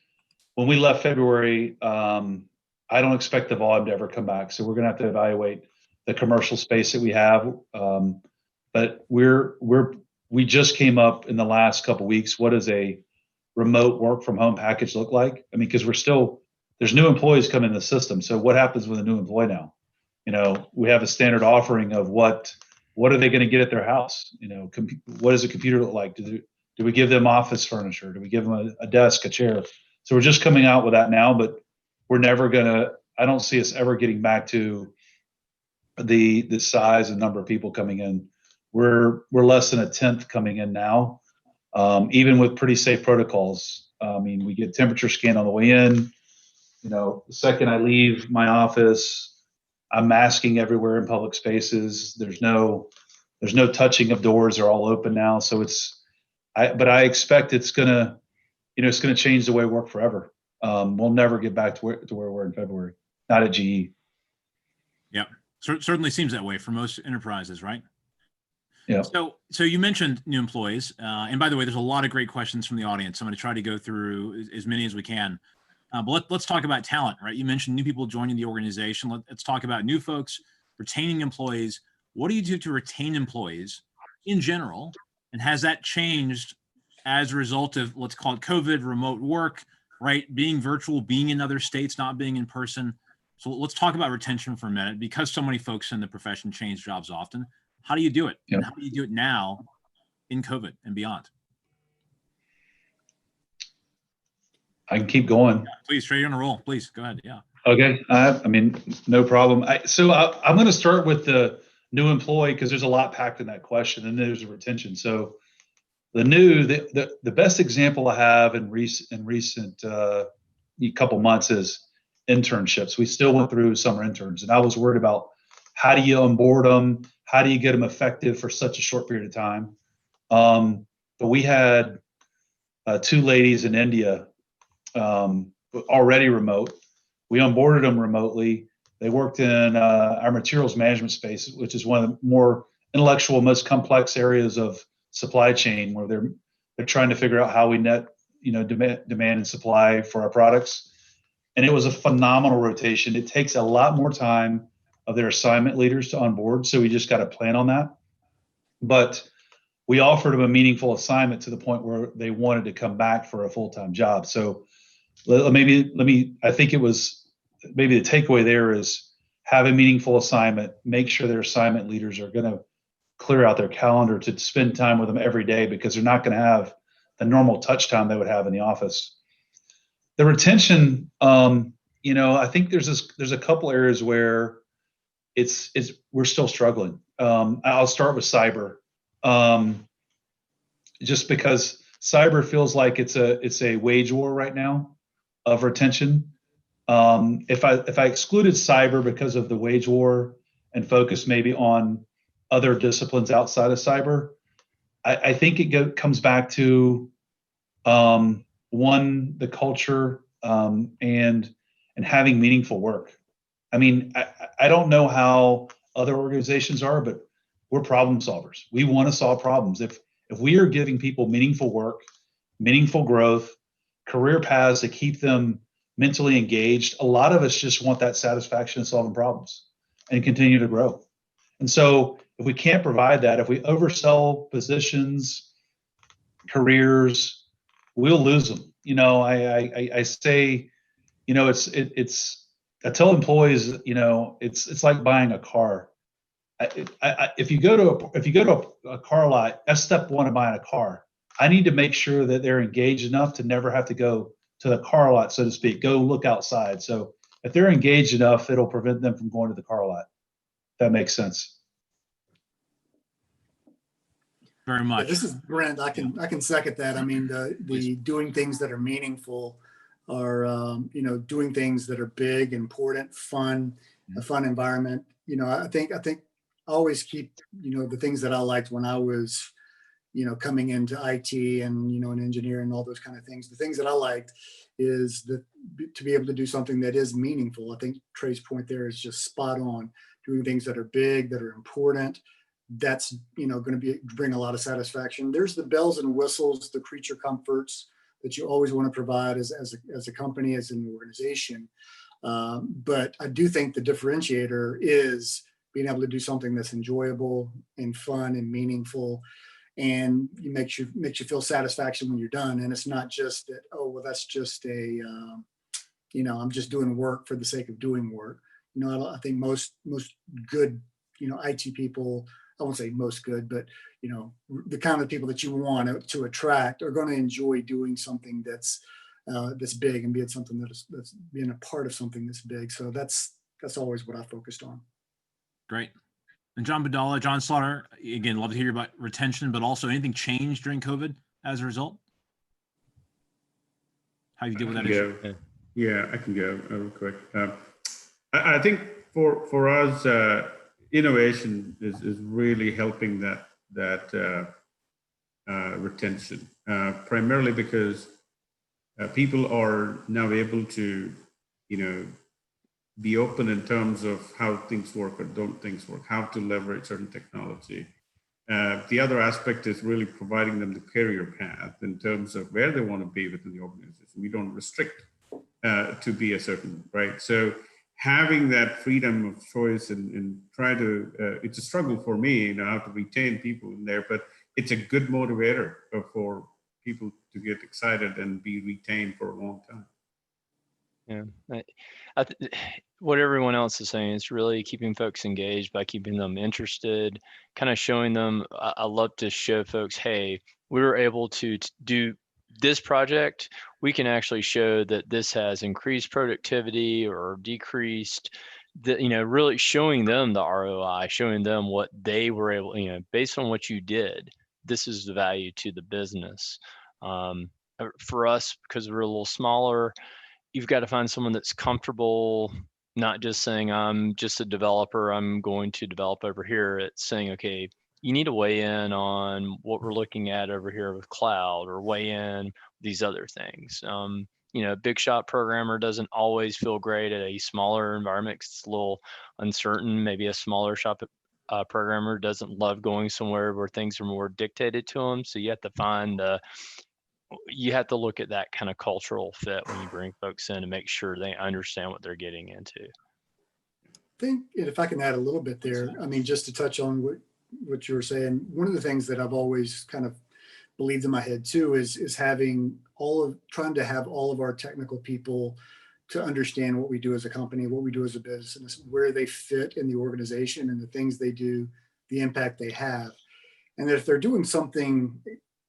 when we left February, I don't expect the volume to ever come back. So we're going to have to evaluate the commercial space that we have. But we just came up in the last couple of weeks. What does a remote work from home package look like? I mean, because there's new employees coming in the system. So what happens with a new employee now? We have a standard offering of what are they going to get at their house? What does a computer look like? Do we give them office furniture? Do we give them a desk, a chair? So we're just coming out with that now, but we're never I don't see us ever getting back to the size and number of people coming in. We're less than 1/10 coming in now, even with pretty safe protocols. I mean, we get temperature scan on the way in. The second I leave my office, I'm masking everywhere in public spaces. There's no touching of doors. They're all open now. So but I expect it's gonna change the way we work forever. We'll never get back to where we were in February. Not at GE. Yeah, certainly seems that way for most enterprises, right? Yeah. So you mentioned new employees, and by the way, there's a lot of great questions from the audience. I'm going to try to go through as many as we can. But let's talk about talent, right? You mentioned new people joining the organization. Let's talk about new folks, retaining employees. What do you do to retain employees in general? And has that changed as a result of, let's call it COVID, remote work, right? Being virtual, being in other states, not being in person. So let's talk about retention for a minute, because so many folks in the profession change jobs often. How do you do it? Yep. And how do you do it now in COVID and beyond? I can keep going. Please, Trey, you're on a roll. Please go ahead. Yeah. Okay. I mean, no problem. So I'm going to start with the new employee because there's a lot packed in that question, and there's a retention. So the best example I have in recent couple months is internships. We still went through summer interns, and I was worried about how do you onboard them, how do you get them effective for such a short period of time. But we had 2 ladies in India already remote. We onboarded them remotely. They worked in our materials management space, which is one of the more intellectual, most complex areas of supply chain, where they're trying to figure out how we net, demand and supply for our products. And it was a phenomenal rotation. It takes a lot more time of their assignment leaders to onboard, so we just got to plan on that. But we offered them a meaningful assignment to the point where they wanted to come back for a full-time job. So I think it was maybe the takeaway there is have a meaningful assignment, make sure their assignment leaders are going to clear out their calendar to spend time with them every day, because they're not going to have the normal touch time they would have in the office. The retention, I think there's a couple areas where we're still struggling. I'll start with cyber, just because cyber feels like it's a wage war right now of retention. If I excluded cyber because of the wage war and focus maybe on other disciplines outside of cyber, I think it comes back to one, the culture, and having meaningful work. I mean, I don't know how other organizations are, but we're problem solvers. We want to solve problems. If we are giving people meaningful work, meaningful growth, career paths to keep them mentally engaged, a lot of us just want that satisfaction of solving problems and continue to grow. And so if we can't provide that, if we oversell positions, careers, we'll lose them. I say, I tell employees, it's like buying a car. If you go to a car lot, that's step one of buying a car. I need to make sure that they're engaged enough to never have to go to the car lot, so to speak, go look outside. So if they're engaged enough, it'll prevent them from going to the car lot. That makes sense. Very much. Yeah, this is Brent. I can second that. I mean, the doing things that are meaningful are, doing things that are big, important, fun, a fun environment. I think I always keep, the things that I liked when I was, coming into IT and, an engineer and all those kind of things. The things that I liked is to be able to do something that is meaningful. I think Trey's point there is just spot on. Doing things that are big, that are important. That's, going to bring a lot of satisfaction. There's the bells and whistles, the creature comforts that you always want to provide as a company, as an organization. But I do think the differentiator is being able to do something that's enjoyable and fun and meaningful, and it makes you feel satisfaction when you're done. And it's not just that, oh, well, that's just I'm just doing work for the sake of doing work. I think most good, IT people, I won't say most good, but the kind of people that you want to attract are going to enjoy doing something that's big, and be it something that's being a part of something that's big. So that's always what I focused on. Great. And John Badala, John Slaughter, again, love to hear about retention, but also anything changed during COVID as a result? How you deal with that issue? Yeah, I can go real quick. I think for us, innovation is really helping that retention, primarily because people are now able to, be open in terms of how things work or don't things work, how to leverage certain technology. The other aspect is really providing them the career path in terms of where they want to be within the organization. We don't restrict to be a certain, right? So having that freedom of choice and try to, it's a struggle for me, how to retain people in there, but it's a good motivator for people to get excited and be retained for a long time. Yeah, what everyone else is saying is really keeping folks engaged by keeping them interested, kind of showing them. I love to show folks, hey, we were able to do this project, we can actually show that this has increased productivity or decreased, really showing them the ROI, showing them what they were able, based on what you did, this is the value to the business. For us, because we're a little smaller, you've got to find someone that's comfortable, not just saying, I'm just a developer, I'm going to develop over here. It's saying, okay, you need to weigh in on what we're looking at over here with cloud, or weigh in these other things. A big shot programmer doesn't always feel great at a smaller environment 'cause it's a little uncertain. Maybe a smaller shop programmer doesn't love going somewhere where things are more dictated to them. So you have to look at that kind of cultural fit when you bring folks in to make sure they understand what they're getting into. I think if I can add a little bit there, I mean, just to touch on what you were saying, one of the things that I've always kind of believed in my head too is trying to have all of our technical people to understand what we do as a company, what we do as a business, where they fit in the organization and the things they do, the impact they have. And that if they're doing something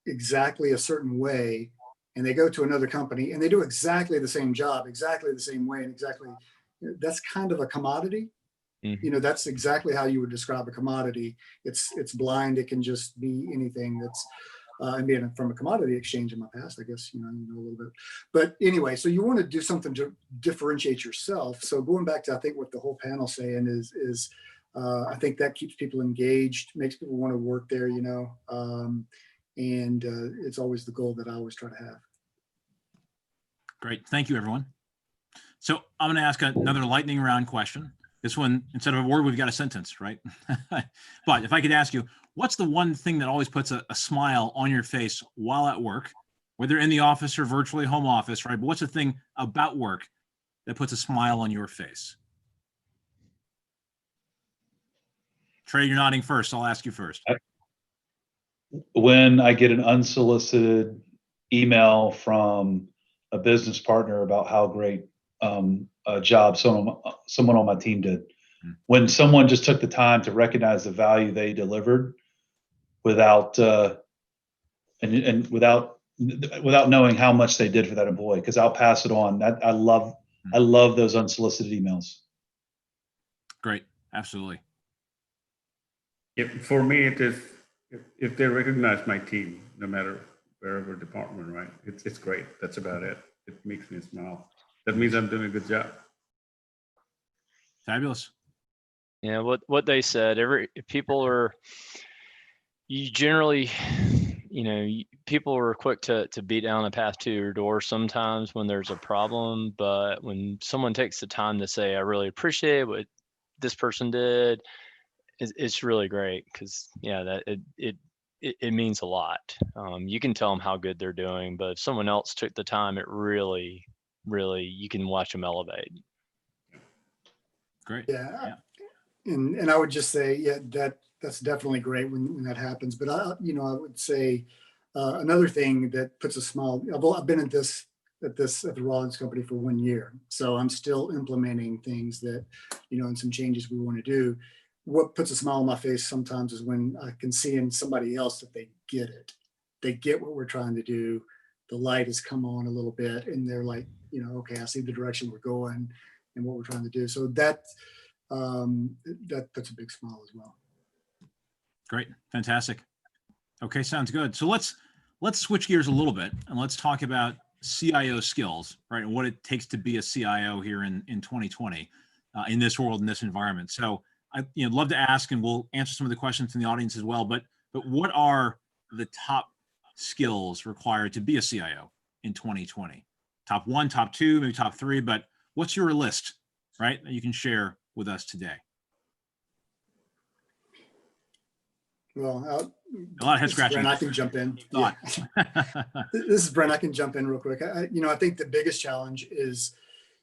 exactly a certain way and they go to another company and they do exactly the same job, exactly the same way, and that's kind of a commodity. Mm-hmm. That's exactly how you would describe a commodity. It's blind. It can just be anything that's, and being from a commodity exchange in my past, I guess, you know a little bit. But anyway, so you want to do something to differentiate yourself. So going back to, I think what the whole panel's saying is I think that keeps people engaged, makes people want to work there, and it's always the goal that I always try to have. Great. Thank you, everyone. So I'm going to ask another lightning round question. This one, instead of a word, we've got a sentence, right? But if I could ask you, what's the one thing that always puts a smile on your face while at work, whether in the office or virtually home office, right? But what's the thing about work that puts a smile on your face? Trey, you're nodding first. I'll ask you first. When I get an unsolicited email from a business partner about how great a job someone on my team did. When someone just took the time to recognize the value they delivered without without knowing how much they did for that employee, because I'll pass it on. I love those unsolicited emails. Great, absolutely. For me, it is if they recognize my team, no matter wherever department, right? It's great. That's about it. It makes me smile. That means I'm doing a good job. Fabulous. Yeah, what they said, you generally, people are quick to beat down a path to your door sometimes when there's a problem, but when someone takes the time to say, I really appreciate what this person did, it's really great, because it means a lot. You can tell them how good they're doing, but if someone else took the time, it really, you can watch them elevate. Great. Yeah. And I would just say, that's definitely great when that happens. But I would say another thing that puts a smile. I've been at the Rollins company for 1 year, so I'm still implementing things that, and some changes we want to do. What puts a smile on my face sometimes is when I can see in somebody else that they get it. They get what we're trying to do. The light has come on a little bit, and they're like, okay, I see the direction we're going and what we're trying to do. So that puts a big smile as well. Great, fantastic. Okay, sounds good. So let's switch gears a little bit and let's talk about CIO skills, right? And what it takes to be a CIO here in 2020 in this world, in this environment. So I'd love to ask, and we'll answer some of the questions from the audience as well. But what are the top skills required to be a CIO in 2020? Top 1, top 2, maybe top 3. But what's your list, right, that you can share with us today? Well, a lot of head scratching. Brent, I can jump in. Yeah. This is Brent. I can jump in real quick. I think the biggest challenge is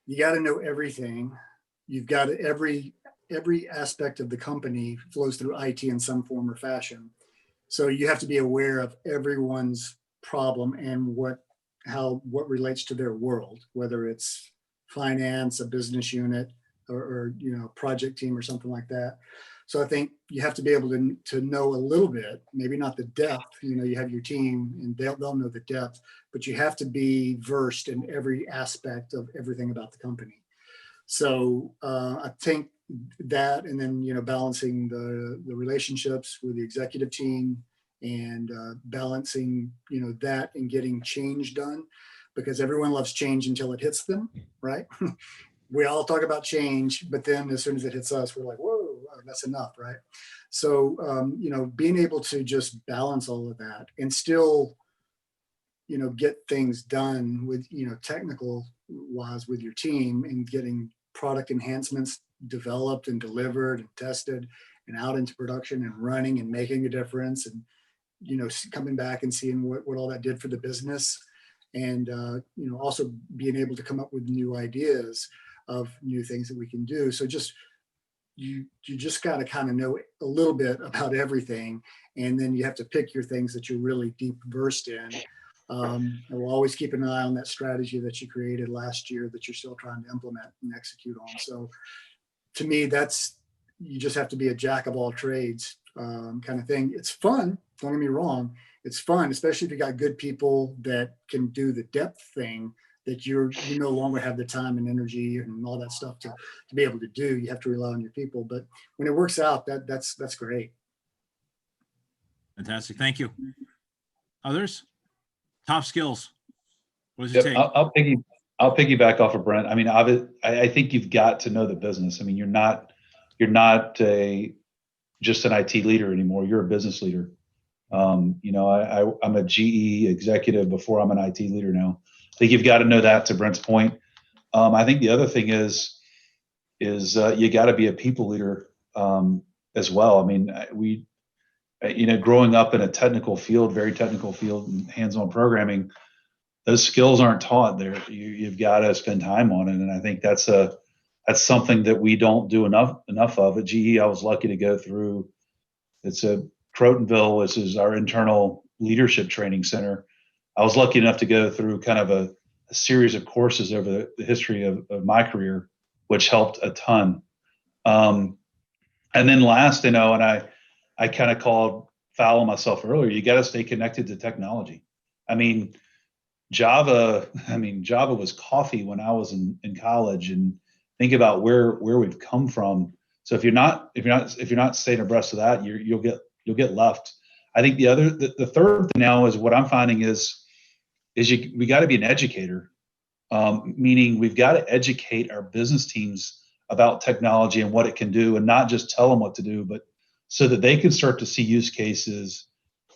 you got to know everything. You've got every aspect of the company flows through IT in some form or fashion. So you have to be aware of everyone's problem and what relates to their world, whether it's finance, a business unit, or project team or something like that. So I think you have to be able to know a little bit, maybe not the depth. You have your team and they'll know the depth, but you have to be versed in every aspect of everything about the company. So I think that, and then balancing the relationships with the executive team, and balancing that and getting change done, because everyone loves change until it hits them, right? We all talk about change, but then as soon as it hits us, we're like, whoa, that's enough, right? So, being able to just balance all of that and still, get things done with, technical wise with your team, and getting product enhancements developed and delivered and tested and out into production and running and making a difference, and, coming back and seeing what all that did for the business. And, also being able to come up with new ideas of new things that we can do. So you just got to kind of know a little bit about everything, and then you have to pick your things that you're really deep versed in. And we'll always keep an eye on that strategy that you created last year that you're still trying to implement and execute on. So to me, you just have to be a jack of all trades kind of thing. It's fun, don't get me wrong. It's fun, especially if you got good people that can do the depth thing that you no longer have the time and energy and all that stuff to be able to do. You have to rely on your people. But when it works out, that's great. Fantastic. Thank you. Others? Top skills. What does it take? I'll piggyback off of Brent. I mean, I think you've got to know the business. I mean, you're not just an IT leader anymore. You're a business leader. I'm a GE executive before I'm an IT leader now. I think you've got to know that, to Brent's point. I think the other thing is you got to be a people leader as well. I mean, growing up in a very technical field, and hands-on programming, those skills aren't taught there. You've got to spend time on it, and I think that's something that we don't do enough of. At GE, I was lucky to go through. It's a Crotonville, which is our internal leadership training center. I was lucky enough to go through kind of a series of courses over the history of my career, which helped a ton. And then last, and I kind of called foul on myself earlier, you got to stay connected to technology. I mean, Java was coffee when I was in college, and think about where we've come from. So if you're not staying abreast of that, you'll get left. I think the third thing now is what I'm finding is we got to be an educator, meaning we've got to educate our business teams about technology and what it can do, and not just tell them what to do, but so that they can start to see use cases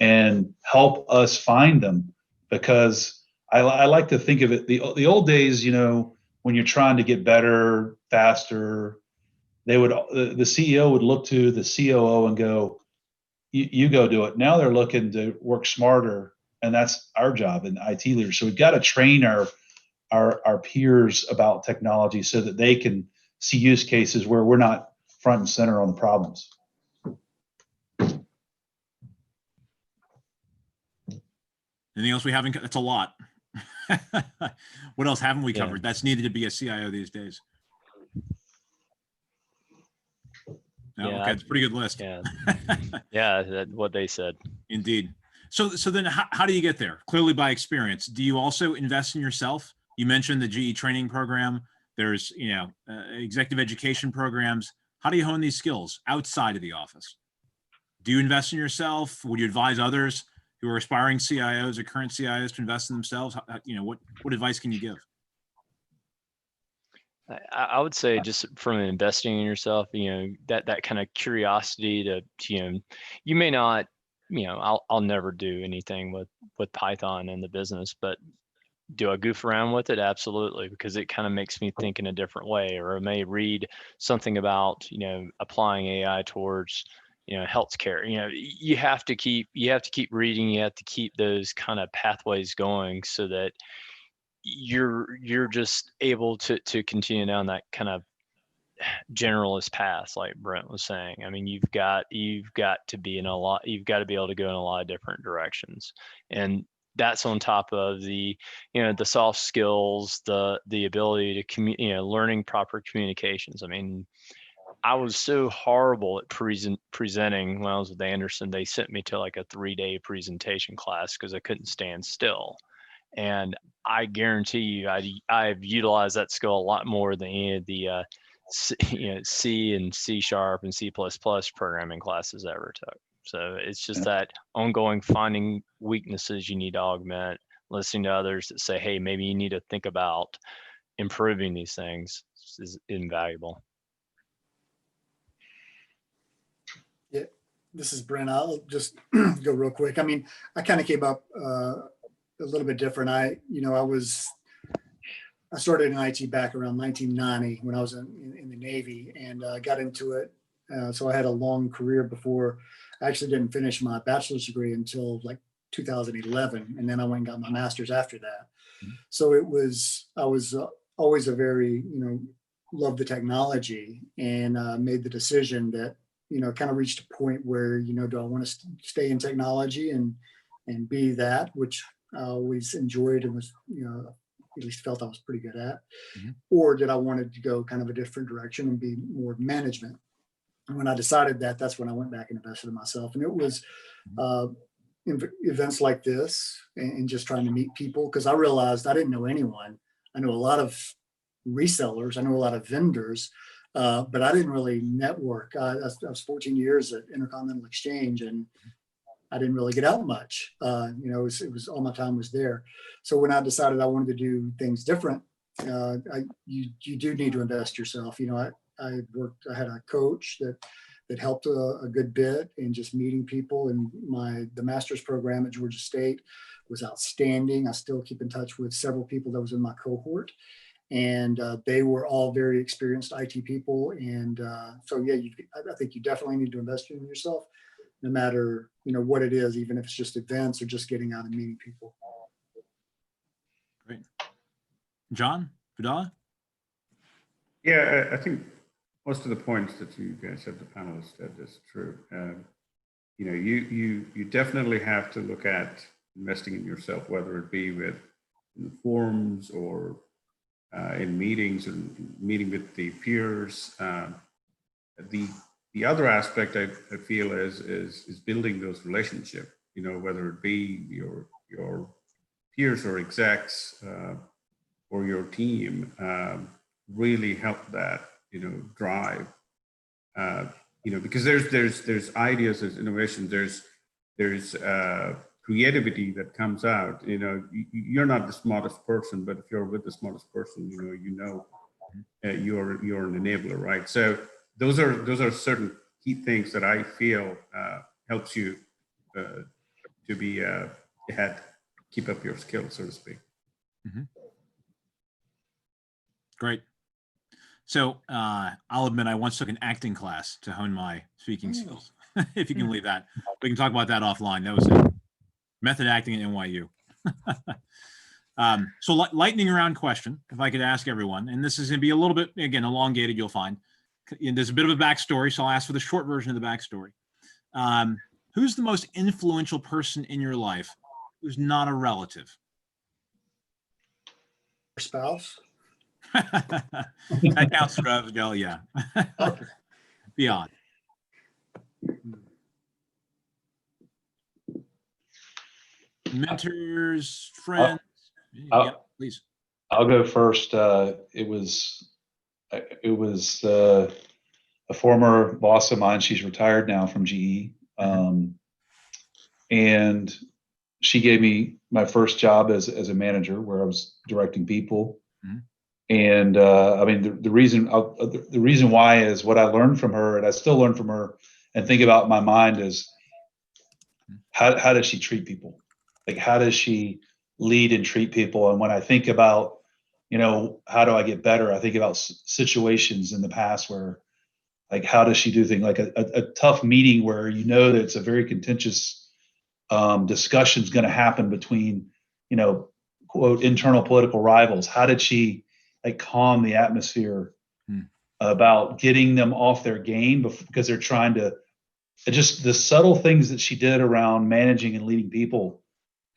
and help us find them. Because I like to think of it, the old days, when you're trying to get better, faster, the CEO would look to the COO and go, you go do it. Now they're looking to work smarter, and that's our job in IT leaders. So we've got to train our peers about technology so that they can see use cases where we're not front and center on the problems. Anything else we haven't? That's a lot. What else haven't we covered? That's needed to be a CIO these days. No, okay, it's a pretty good list. That's what they said. Indeed. So then how do you get there? Clearly by experience. Do you also invest in yourself? You mentioned the GE training program. There's, executive education programs. How do you hone these skills outside of the office? Do you invest in yourself? Would you advise others who are aspiring CIOs or current CIOs to invest in themselves? What advice can you give? I would say, just from investing in yourself, that kind of curiosity to you may not, I'll never do anything with Python in the business, but do I goof around with it? Absolutely, because it kind of makes me think in a different way. Or I may read something about, applying AI towards, healthcare. You have to keep reading. You have to keep those kind of pathways going so that you're just able to continue down that kind of generalist path, like Brent was saying. I mean, you've got to be able to go in a lot of different directions. And that's on top of the, the soft skills, the ability to learning proper communications. I mean, I was so horrible at presenting when I was with Anderson. They sent me to like a 3-day presentation class because I couldn't stand still. And I guarantee you, I've utilized that skill a lot more than any of the C and C# and C++ programming classes I ever took. So it's just that ongoing finding weaknesses you need to augment, listening to others that say, hey, maybe you need to think about improving these things is invaluable. Yeah, this is Brent. I'll just go real quick. I mean, I kind of came up a little bit different. I started in IT back around 1990 when I was in the Navy, and got into it. So I had a long career before. I actually didn't finish my bachelor's degree until like 2011, and then I went and got my master's after that. So I was always a very, loved the technology, and made the decision that, kind of reached a point where, do I want to stay in technology and be that, which I always enjoyed and was, at least felt I was pretty good at, or did I wanted to go kind of a different direction and be more management? And when I decided that, that's when I went back and invested in myself. And it was events like this and just trying to meet people, because I realized I didn't know anyone. I know a lot of resellers, I know a lot of vendors, but I didn't really network. I was 14 years at Intercontinental Exchange, and I didn't really get out much. It was all my time was there. So when I decided I wanted to do things different, you do need to invest yourself. I had a coach that helped a good bit in just meeting people, and the master's program at Georgia State was outstanding. I still keep in touch with several people that was in my cohort, and they were all very experienced IT people. And so, yeah, I think you definitely need to invest in yourself, no matter, what it is, even if it's just events or just getting out and meeting people. Great. John, Vidala? Yeah, I think most of the points that you guys said, the panelists said, is true. You definitely have to look at investing in yourself, whether it be with forums or in meetings and meeting with the peers. The other aspect I feel is building those relationships. Whether it be your peers or execs or your team, really help that drive. Because there's ideas, there's innovation, there's creativity that comes out. You're not the smartest person, but if you're with the smartest person, you're an enabler, right? So those are certain key things that I feel helps you to be ahead, keep up your skills, so to speak. Great. So I'll admit I once took an acting class to hone my speaking skills, if you can believe that. We can talk about that offline. That was it. Method acting at NYU. So lightning round question, if I could ask everyone, and this is going to be a little bit, again, elongated, you'll find. There's a bit of a backstory, so I'll ask for the short version of the backstory. Who's the most influential person in your life who's not a relative? Your spouse? That counts for Abigail, yeah. Beyond. Mentors, friends. Yeah, please. I'll go first. It was a former boss of mine. She's retired now from GE, and she gave me my first job as a manager, where I was directing people. And I mean, the reason why is what I learned from her, and I still learn from her, and think about in my mind is how does she treat people? Like, how does she lead and treat people? And when I think about, how do I get better? I think about situations in the past where, like, how does she do things? Like a tough meeting where that it's a very contentious discussion is going to happen between, quote, internal political rivals. How did she calm the atmosphere about getting them off their game because they're trying to, just the subtle things that she did around managing and leading people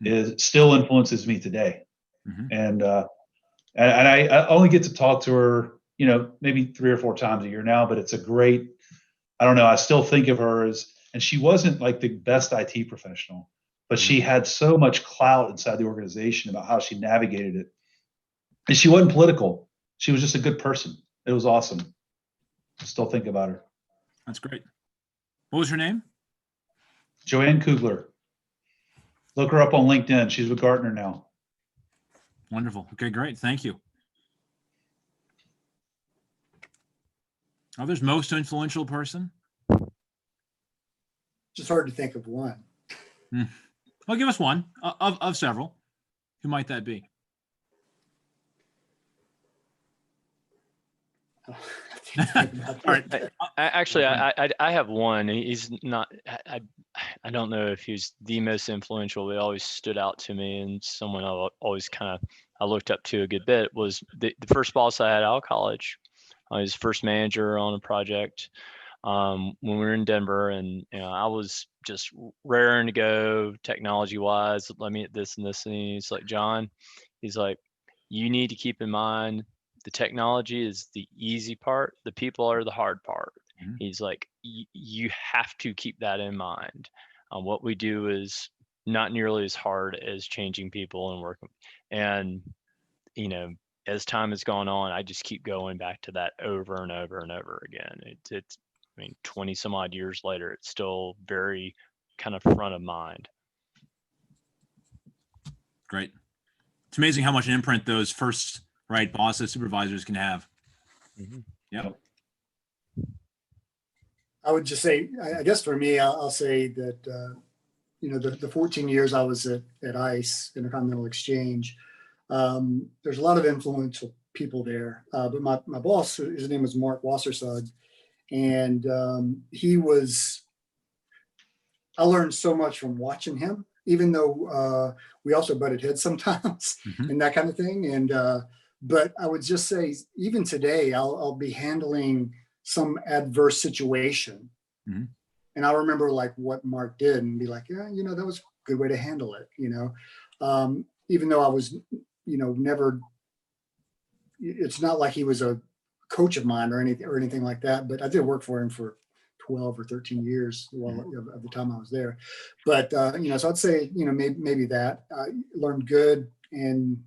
is still influences me today. Mm-hmm. And I only get to talk to her, you know, maybe 3 or 4 times a year now, but it's a great, I don't know, I still think of her as, and she wasn't like the best IT professional, but she had so much clout inside the organization about how she navigated it. And she wasn't political. She was just a good person. It was awesome. I still think about her. That's great. What was her name? Joanne Kugler. Look her up on LinkedIn. She's with Gartner now. Wonderful. Okay, great. Thank you. Others, most influential person? Just hard to think of one. Well, give us one of several. Who might that be? All right. Actually, I have one. He's not. I don't know if he's the most influential, but he always stood out to me, and someone I always kind of I looked up to a good bit was the first boss I had out of college. I was first manager on a project when we were in Denver, and you know I was just raring to go technology wise. Let me at this and this, and he's like, John, he's like, you need to keep in mind the technology is the easy part, the people are the hard part. Mm-hmm. He's like, you have to keep that in mind. What we do is not nearly as hard as changing people and working. And, you know, as time has gone on, I just keep going back to that over and over and over again. It's I mean, 20 some odd years later, it's still very kind of front of mind. Great. It's amazing how much an imprint those first bosses, supervisors can have. Mm-hmm. Yep. I would just say, I guess for me, I'll say that, you know, the 14 years I was at ICE, Intercontinental Exchange, there's a lot of influential people there. But my boss, his name was Mark Wassersug, and I learned so much from watching him, even though we also butted heads sometimes and that kind of thing. And but I would just say, even today, I'll be handling some adverse situation. Mm-hmm. And I'll remember like what Mark did and be like, yeah, you know, that was a good way to handle it. You know, even though I was, you know, never, it's not like he was a coach of mine or anything like that, but I did work for him for 12 or 13 years of the time I was there. But, you know, so I'd say, you know, maybe that I learned good and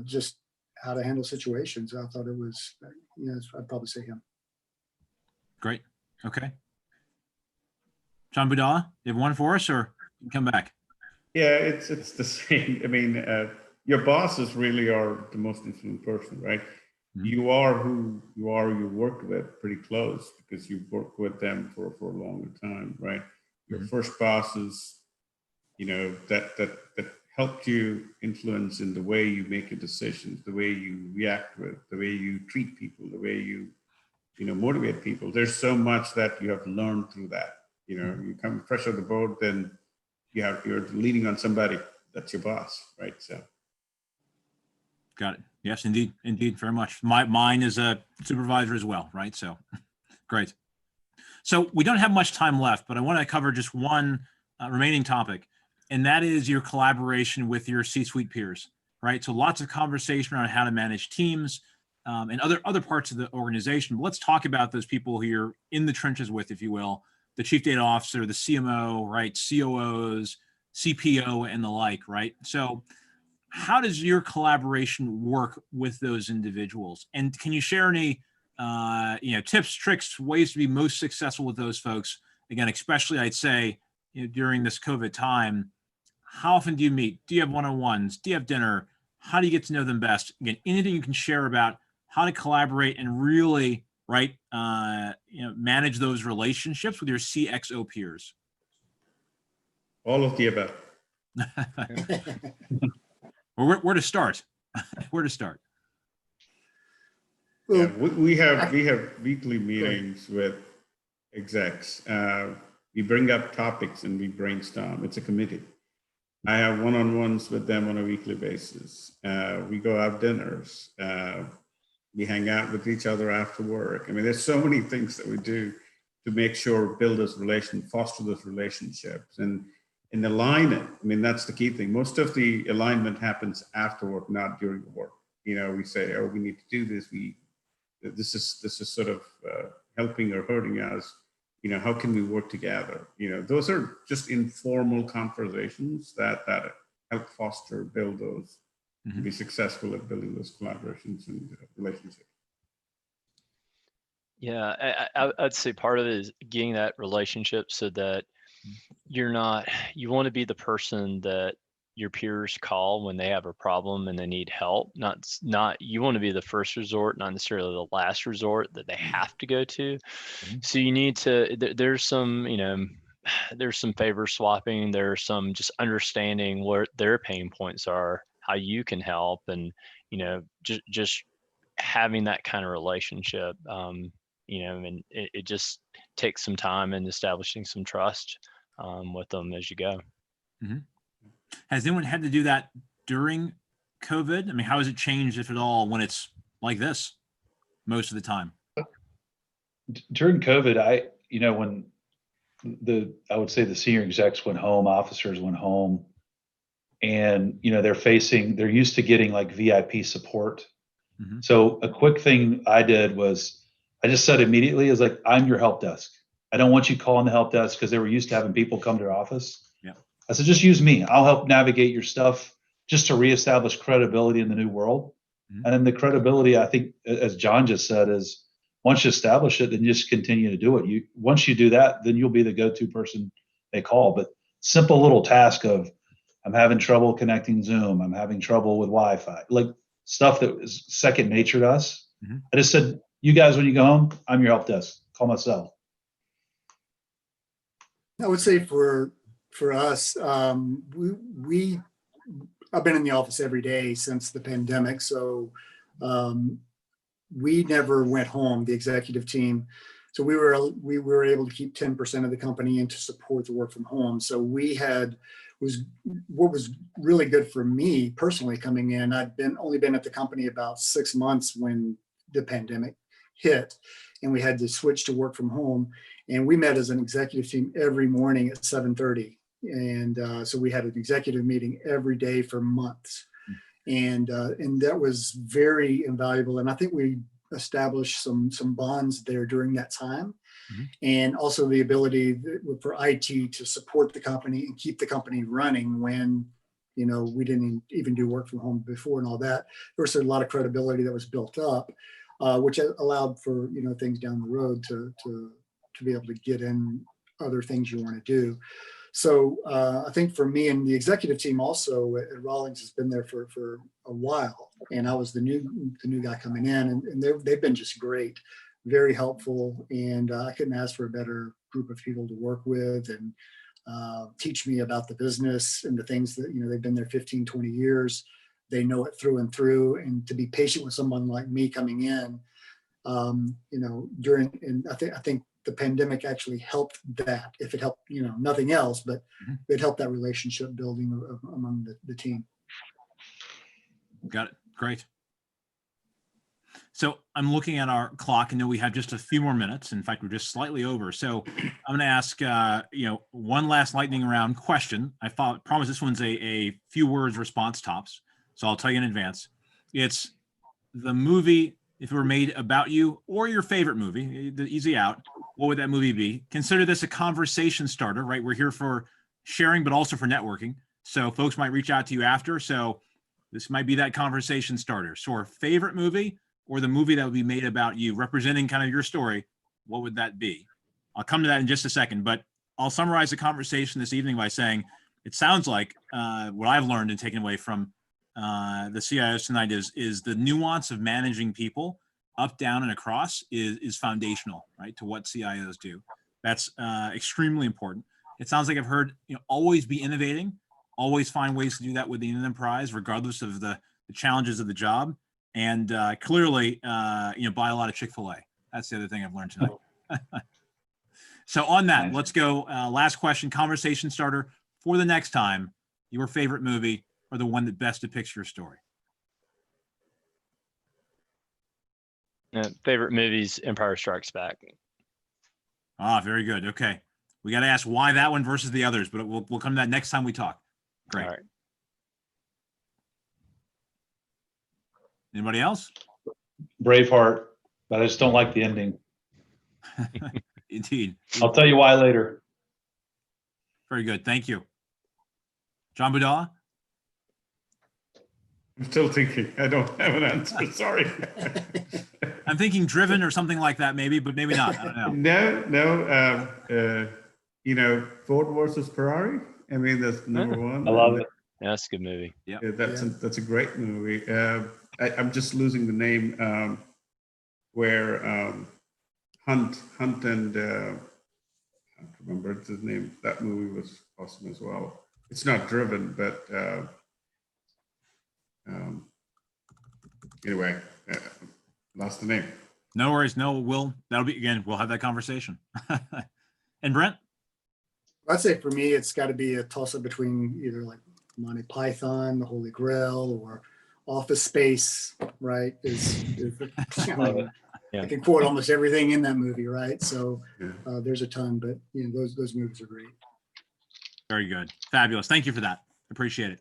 just how to handle situations. I thought it was, you know, I'd probably say him. Great. Okay. John Budala, you have one for us, or you can come back? Yeah, it's the same. I mean, your bosses really are the most influential person, right? Mm-hmm. You are who you are. You worked with pretty close because you worked with them for a longer time, right? Your mm-hmm. first bosses, you know, that helped you influence in the way you make your decisions, the way you react with, the way you treat people, the way you know, motivate people. There's so much that you have learned through that. You know, you come fresh on the boat, then you're leaning on somebody that's your boss, right? So. Got it. Yes, indeed, very much. Mine is a supervisor as well, right? So, great. So we don't have much time left, but I want to cover just one remaining topic, and that is your collaboration with your C-suite peers, right? So lots of conversation around how to manage teams and other parts of the organization. But let's talk about those people who you're in the trenches with, if you will, the chief data officer, the CMO, right? COOs, CPO, and the like, right? So how does your collaboration work with those individuals? And can you share any you know, tips, tricks, ways to be most successful with those folks? Again, especially I'd say, you know, during this COVID time, how often do you meet? Do you have one-on-ones? Do you have dinner? How do you get to know them best? Again, anything you can share about how to collaborate and really, right, you know, manage those relationships with your CXO peers. All of the above. Or where to start? Where to start? Yeah, we have weekly meetings with execs. We bring up topics and we brainstorm. It's a committee. I have one-on-ones with them on a weekly basis. We go out dinners. We hang out with each other after work. I mean, there's so many things that we do to make sure foster those relationships. And and align it. I mean, that's the key thing. Most of the alignment happens after work, not during the work. You know, we say, oh, we need to do this. This is sort of helping or hurting us. You know, how can we work together? You know, those are just informal conversations that help foster, build those, and be successful at building those collaborations and relationships. Yeah, I'd say part of it is getting that relationship so that you want to be the person that your peers call when they have a problem and they need help. Not you want to be the first resort, not necessarily the last resort that they have to go to. So you need to, there's some, there's some favor swapping, there's some just understanding what their pain points are, how you can help, and, just having that kind of relationship, and it just takes some time and establishing some trust with them as you go. Mm-hmm. Has anyone had to do that during COVID? I mean, how has it changed, if at all, when it's like this most of the time? During COVID, when I would say the senior execs went home, officers went home, and they're used to getting like VIP support. Mm-hmm. So a quick thing I did was I just said immediately, is like, I'm your help desk. I don't want you calling the help desk, because they were used to having people come to their office. Yeah. I said, just use me. I'll help navigate your stuff, just to reestablish credibility in the new world. Mm-hmm. And then the credibility, I think, as John just said, is once you establish it, then you just continue to do it. Once you do that, then you'll be the go-to person they call. But simple little task of, I'm having trouble connecting Zoom, I'm having trouble with Wi-Fi, like stuff that is second nature to us. Mm-hmm. I just said, you guys, when you go home, I'm your help desk. Call myself. I would say for us, I've been in the office every day since the pandemic, so we never went home, the executive team. So we were able to keep 10% of the company in to support the work from home. So what was really good for me personally coming in. I'd only been at the company about 6 months when the pandemic hit, and we had to switch to work from home. And we met as an executive team every morning at 7:30. And so we had an executive meeting every day for months. And that was very invaluable. And I think we established some bonds there during that time. Mm-hmm. And also the ability for IT to support the company and keep the company running when, we didn't even do work from home before and all that. There was a lot of credibility that was built up, which allowed for, things down the road to be able to get in other things you want to do. So I think for me and the executive team also at Rawlings has been there for a while, and I was the new guy coming in, and they've been just great, very helpful, and I couldn't ask for a better group of people to work with and teach me about the business and the things that, they've been there 15, 20 years. They know it through and through, and to be patient with someone like me coming in, and I think the pandemic actually helped that. If it helped, nothing else, but it helped that relationship building among the team. Got it. Great. So I'm looking at our clock and know we have just a few more minutes. In fact, we're just slightly over. So I'm going to ask, one last lightning round question. I promise this one's a few words response tops. So I'll tell you in advance. It's the movie, if it were made about you, or your favorite movie, the easy out, what would that movie be? Consider this a conversation starter, right? We're here for sharing, but also for networking. So folks might reach out to you after. So this might be that conversation starter. So our favorite movie, or the movie that would be made about you, representing kind of your story, what would that be? I'll come to that in just a second, but I'll summarize the conversation this evening by saying it sounds like what I've learned and taken away from the CIOs tonight is the nuance of managing people up, down, and across is foundational, right, to what CIOs do. That's extremely important. It sounds like I've heard, always be innovating, always find ways to do that within an enterprise, regardless of the challenges of the job. And clearly, buy a lot of Chick-fil-A. That's the other thing I've learned tonight. So on that, let's go. Last question, conversation starter for the next time. Your favorite movie or the one that best depicts your story? Favorite movies, Empire Strikes Back. Ah, very good. Okay. We got to ask why that one versus the others, but we'll come to that next time we talk. Great. All right. Anybody else? Braveheart, but I just don't like the ending. Indeed. I'll tell you why later. Very good. Thank you. John Budala? I'm still thinking. I don't have an answer. Sorry. I'm thinking Driven or something like that, maybe, but maybe not. I don't know. No. You know, Ford versus Ferrari. I mean, that's number one. I love it. Yeah, that's a good movie. Yeah, that's a great movie. I'm just losing the name where Hunt and I can't remember his name. That movie was awesome as well. It's not Driven, but anyway, lost the name. No worries. No, we'll have that conversation. And Brent? I'd say for me, it's got to be a toss-up between either like Monty Python, The Holy Grail, or Office Space, right? I can quote almost everything in that movie, right? So there's a ton, but you know, those movies are great. Very good. Fabulous. Thank you for that. Appreciate it.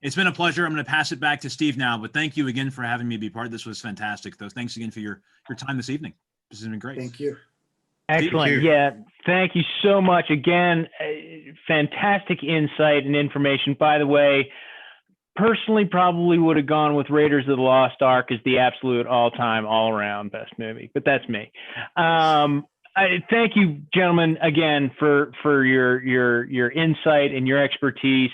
It's been a pleasure. I'm going to pass it back to Steve now, but thank you again for having me be part. This was fantastic, though. Thanks again for your time this evening. This has been great. Thank you. Excellent. Thank you. Yeah. Thank you so much. Again, fantastic insight and information. By the way, personally probably would have gone with Raiders of the Lost Ark as the absolute all-time, all-around best movie, but that's me. Thank you, gentlemen, again for your insight and your expertise.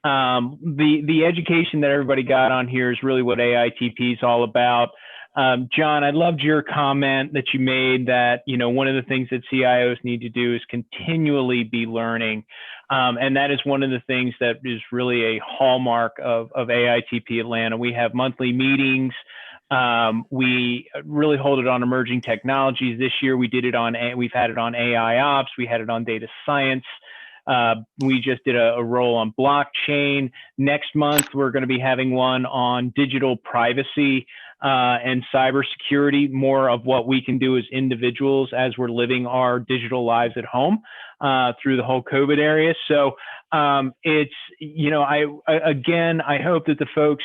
The education that everybody got on here is really what AITP is all about. John, I loved your comment that you made that, you know, one of the things that CIOs need to do is continually be learning. And that is one of the things that is really a hallmark of AITP Atlanta. We have monthly meetings. We really hold it on emerging technologies. This year we've had it on AI ops. We had it on data science. We just did a roll on blockchain. Next month, we're going to be having one on digital privacy and cybersecurity, more of what we can do as individuals as we're living our digital lives at home through the whole COVID area. So it's, you know, I hope that the folks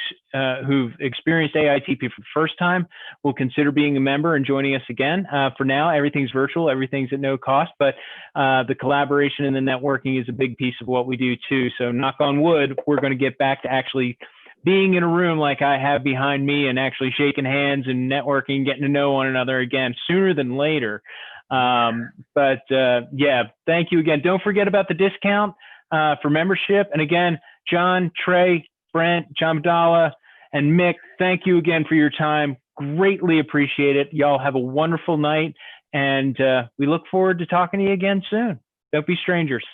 who've experienced AITP for the first time will consider being a member and joining us again. For now, everything's virtual, everything's at no cost, but the collaboration and the networking is a big piece of what we do too. So knock on wood, we're going to get back to actually being in a room like I have behind me and actually shaking hands and networking, getting to know one another again sooner than later. Yeah, thank you again. Don't forget about the discount for membership. And again, John, Trey, Brent, John Abdallah, and Mick, thank you again for your time. Greatly appreciate it. Y'all have a wonderful night. And we look forward to talking to you again soon. Don't be strangers.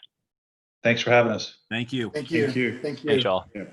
Thanks for having us. Thank you. Thank you. Thank you. Thank you. Thanks, y'all. Yeah.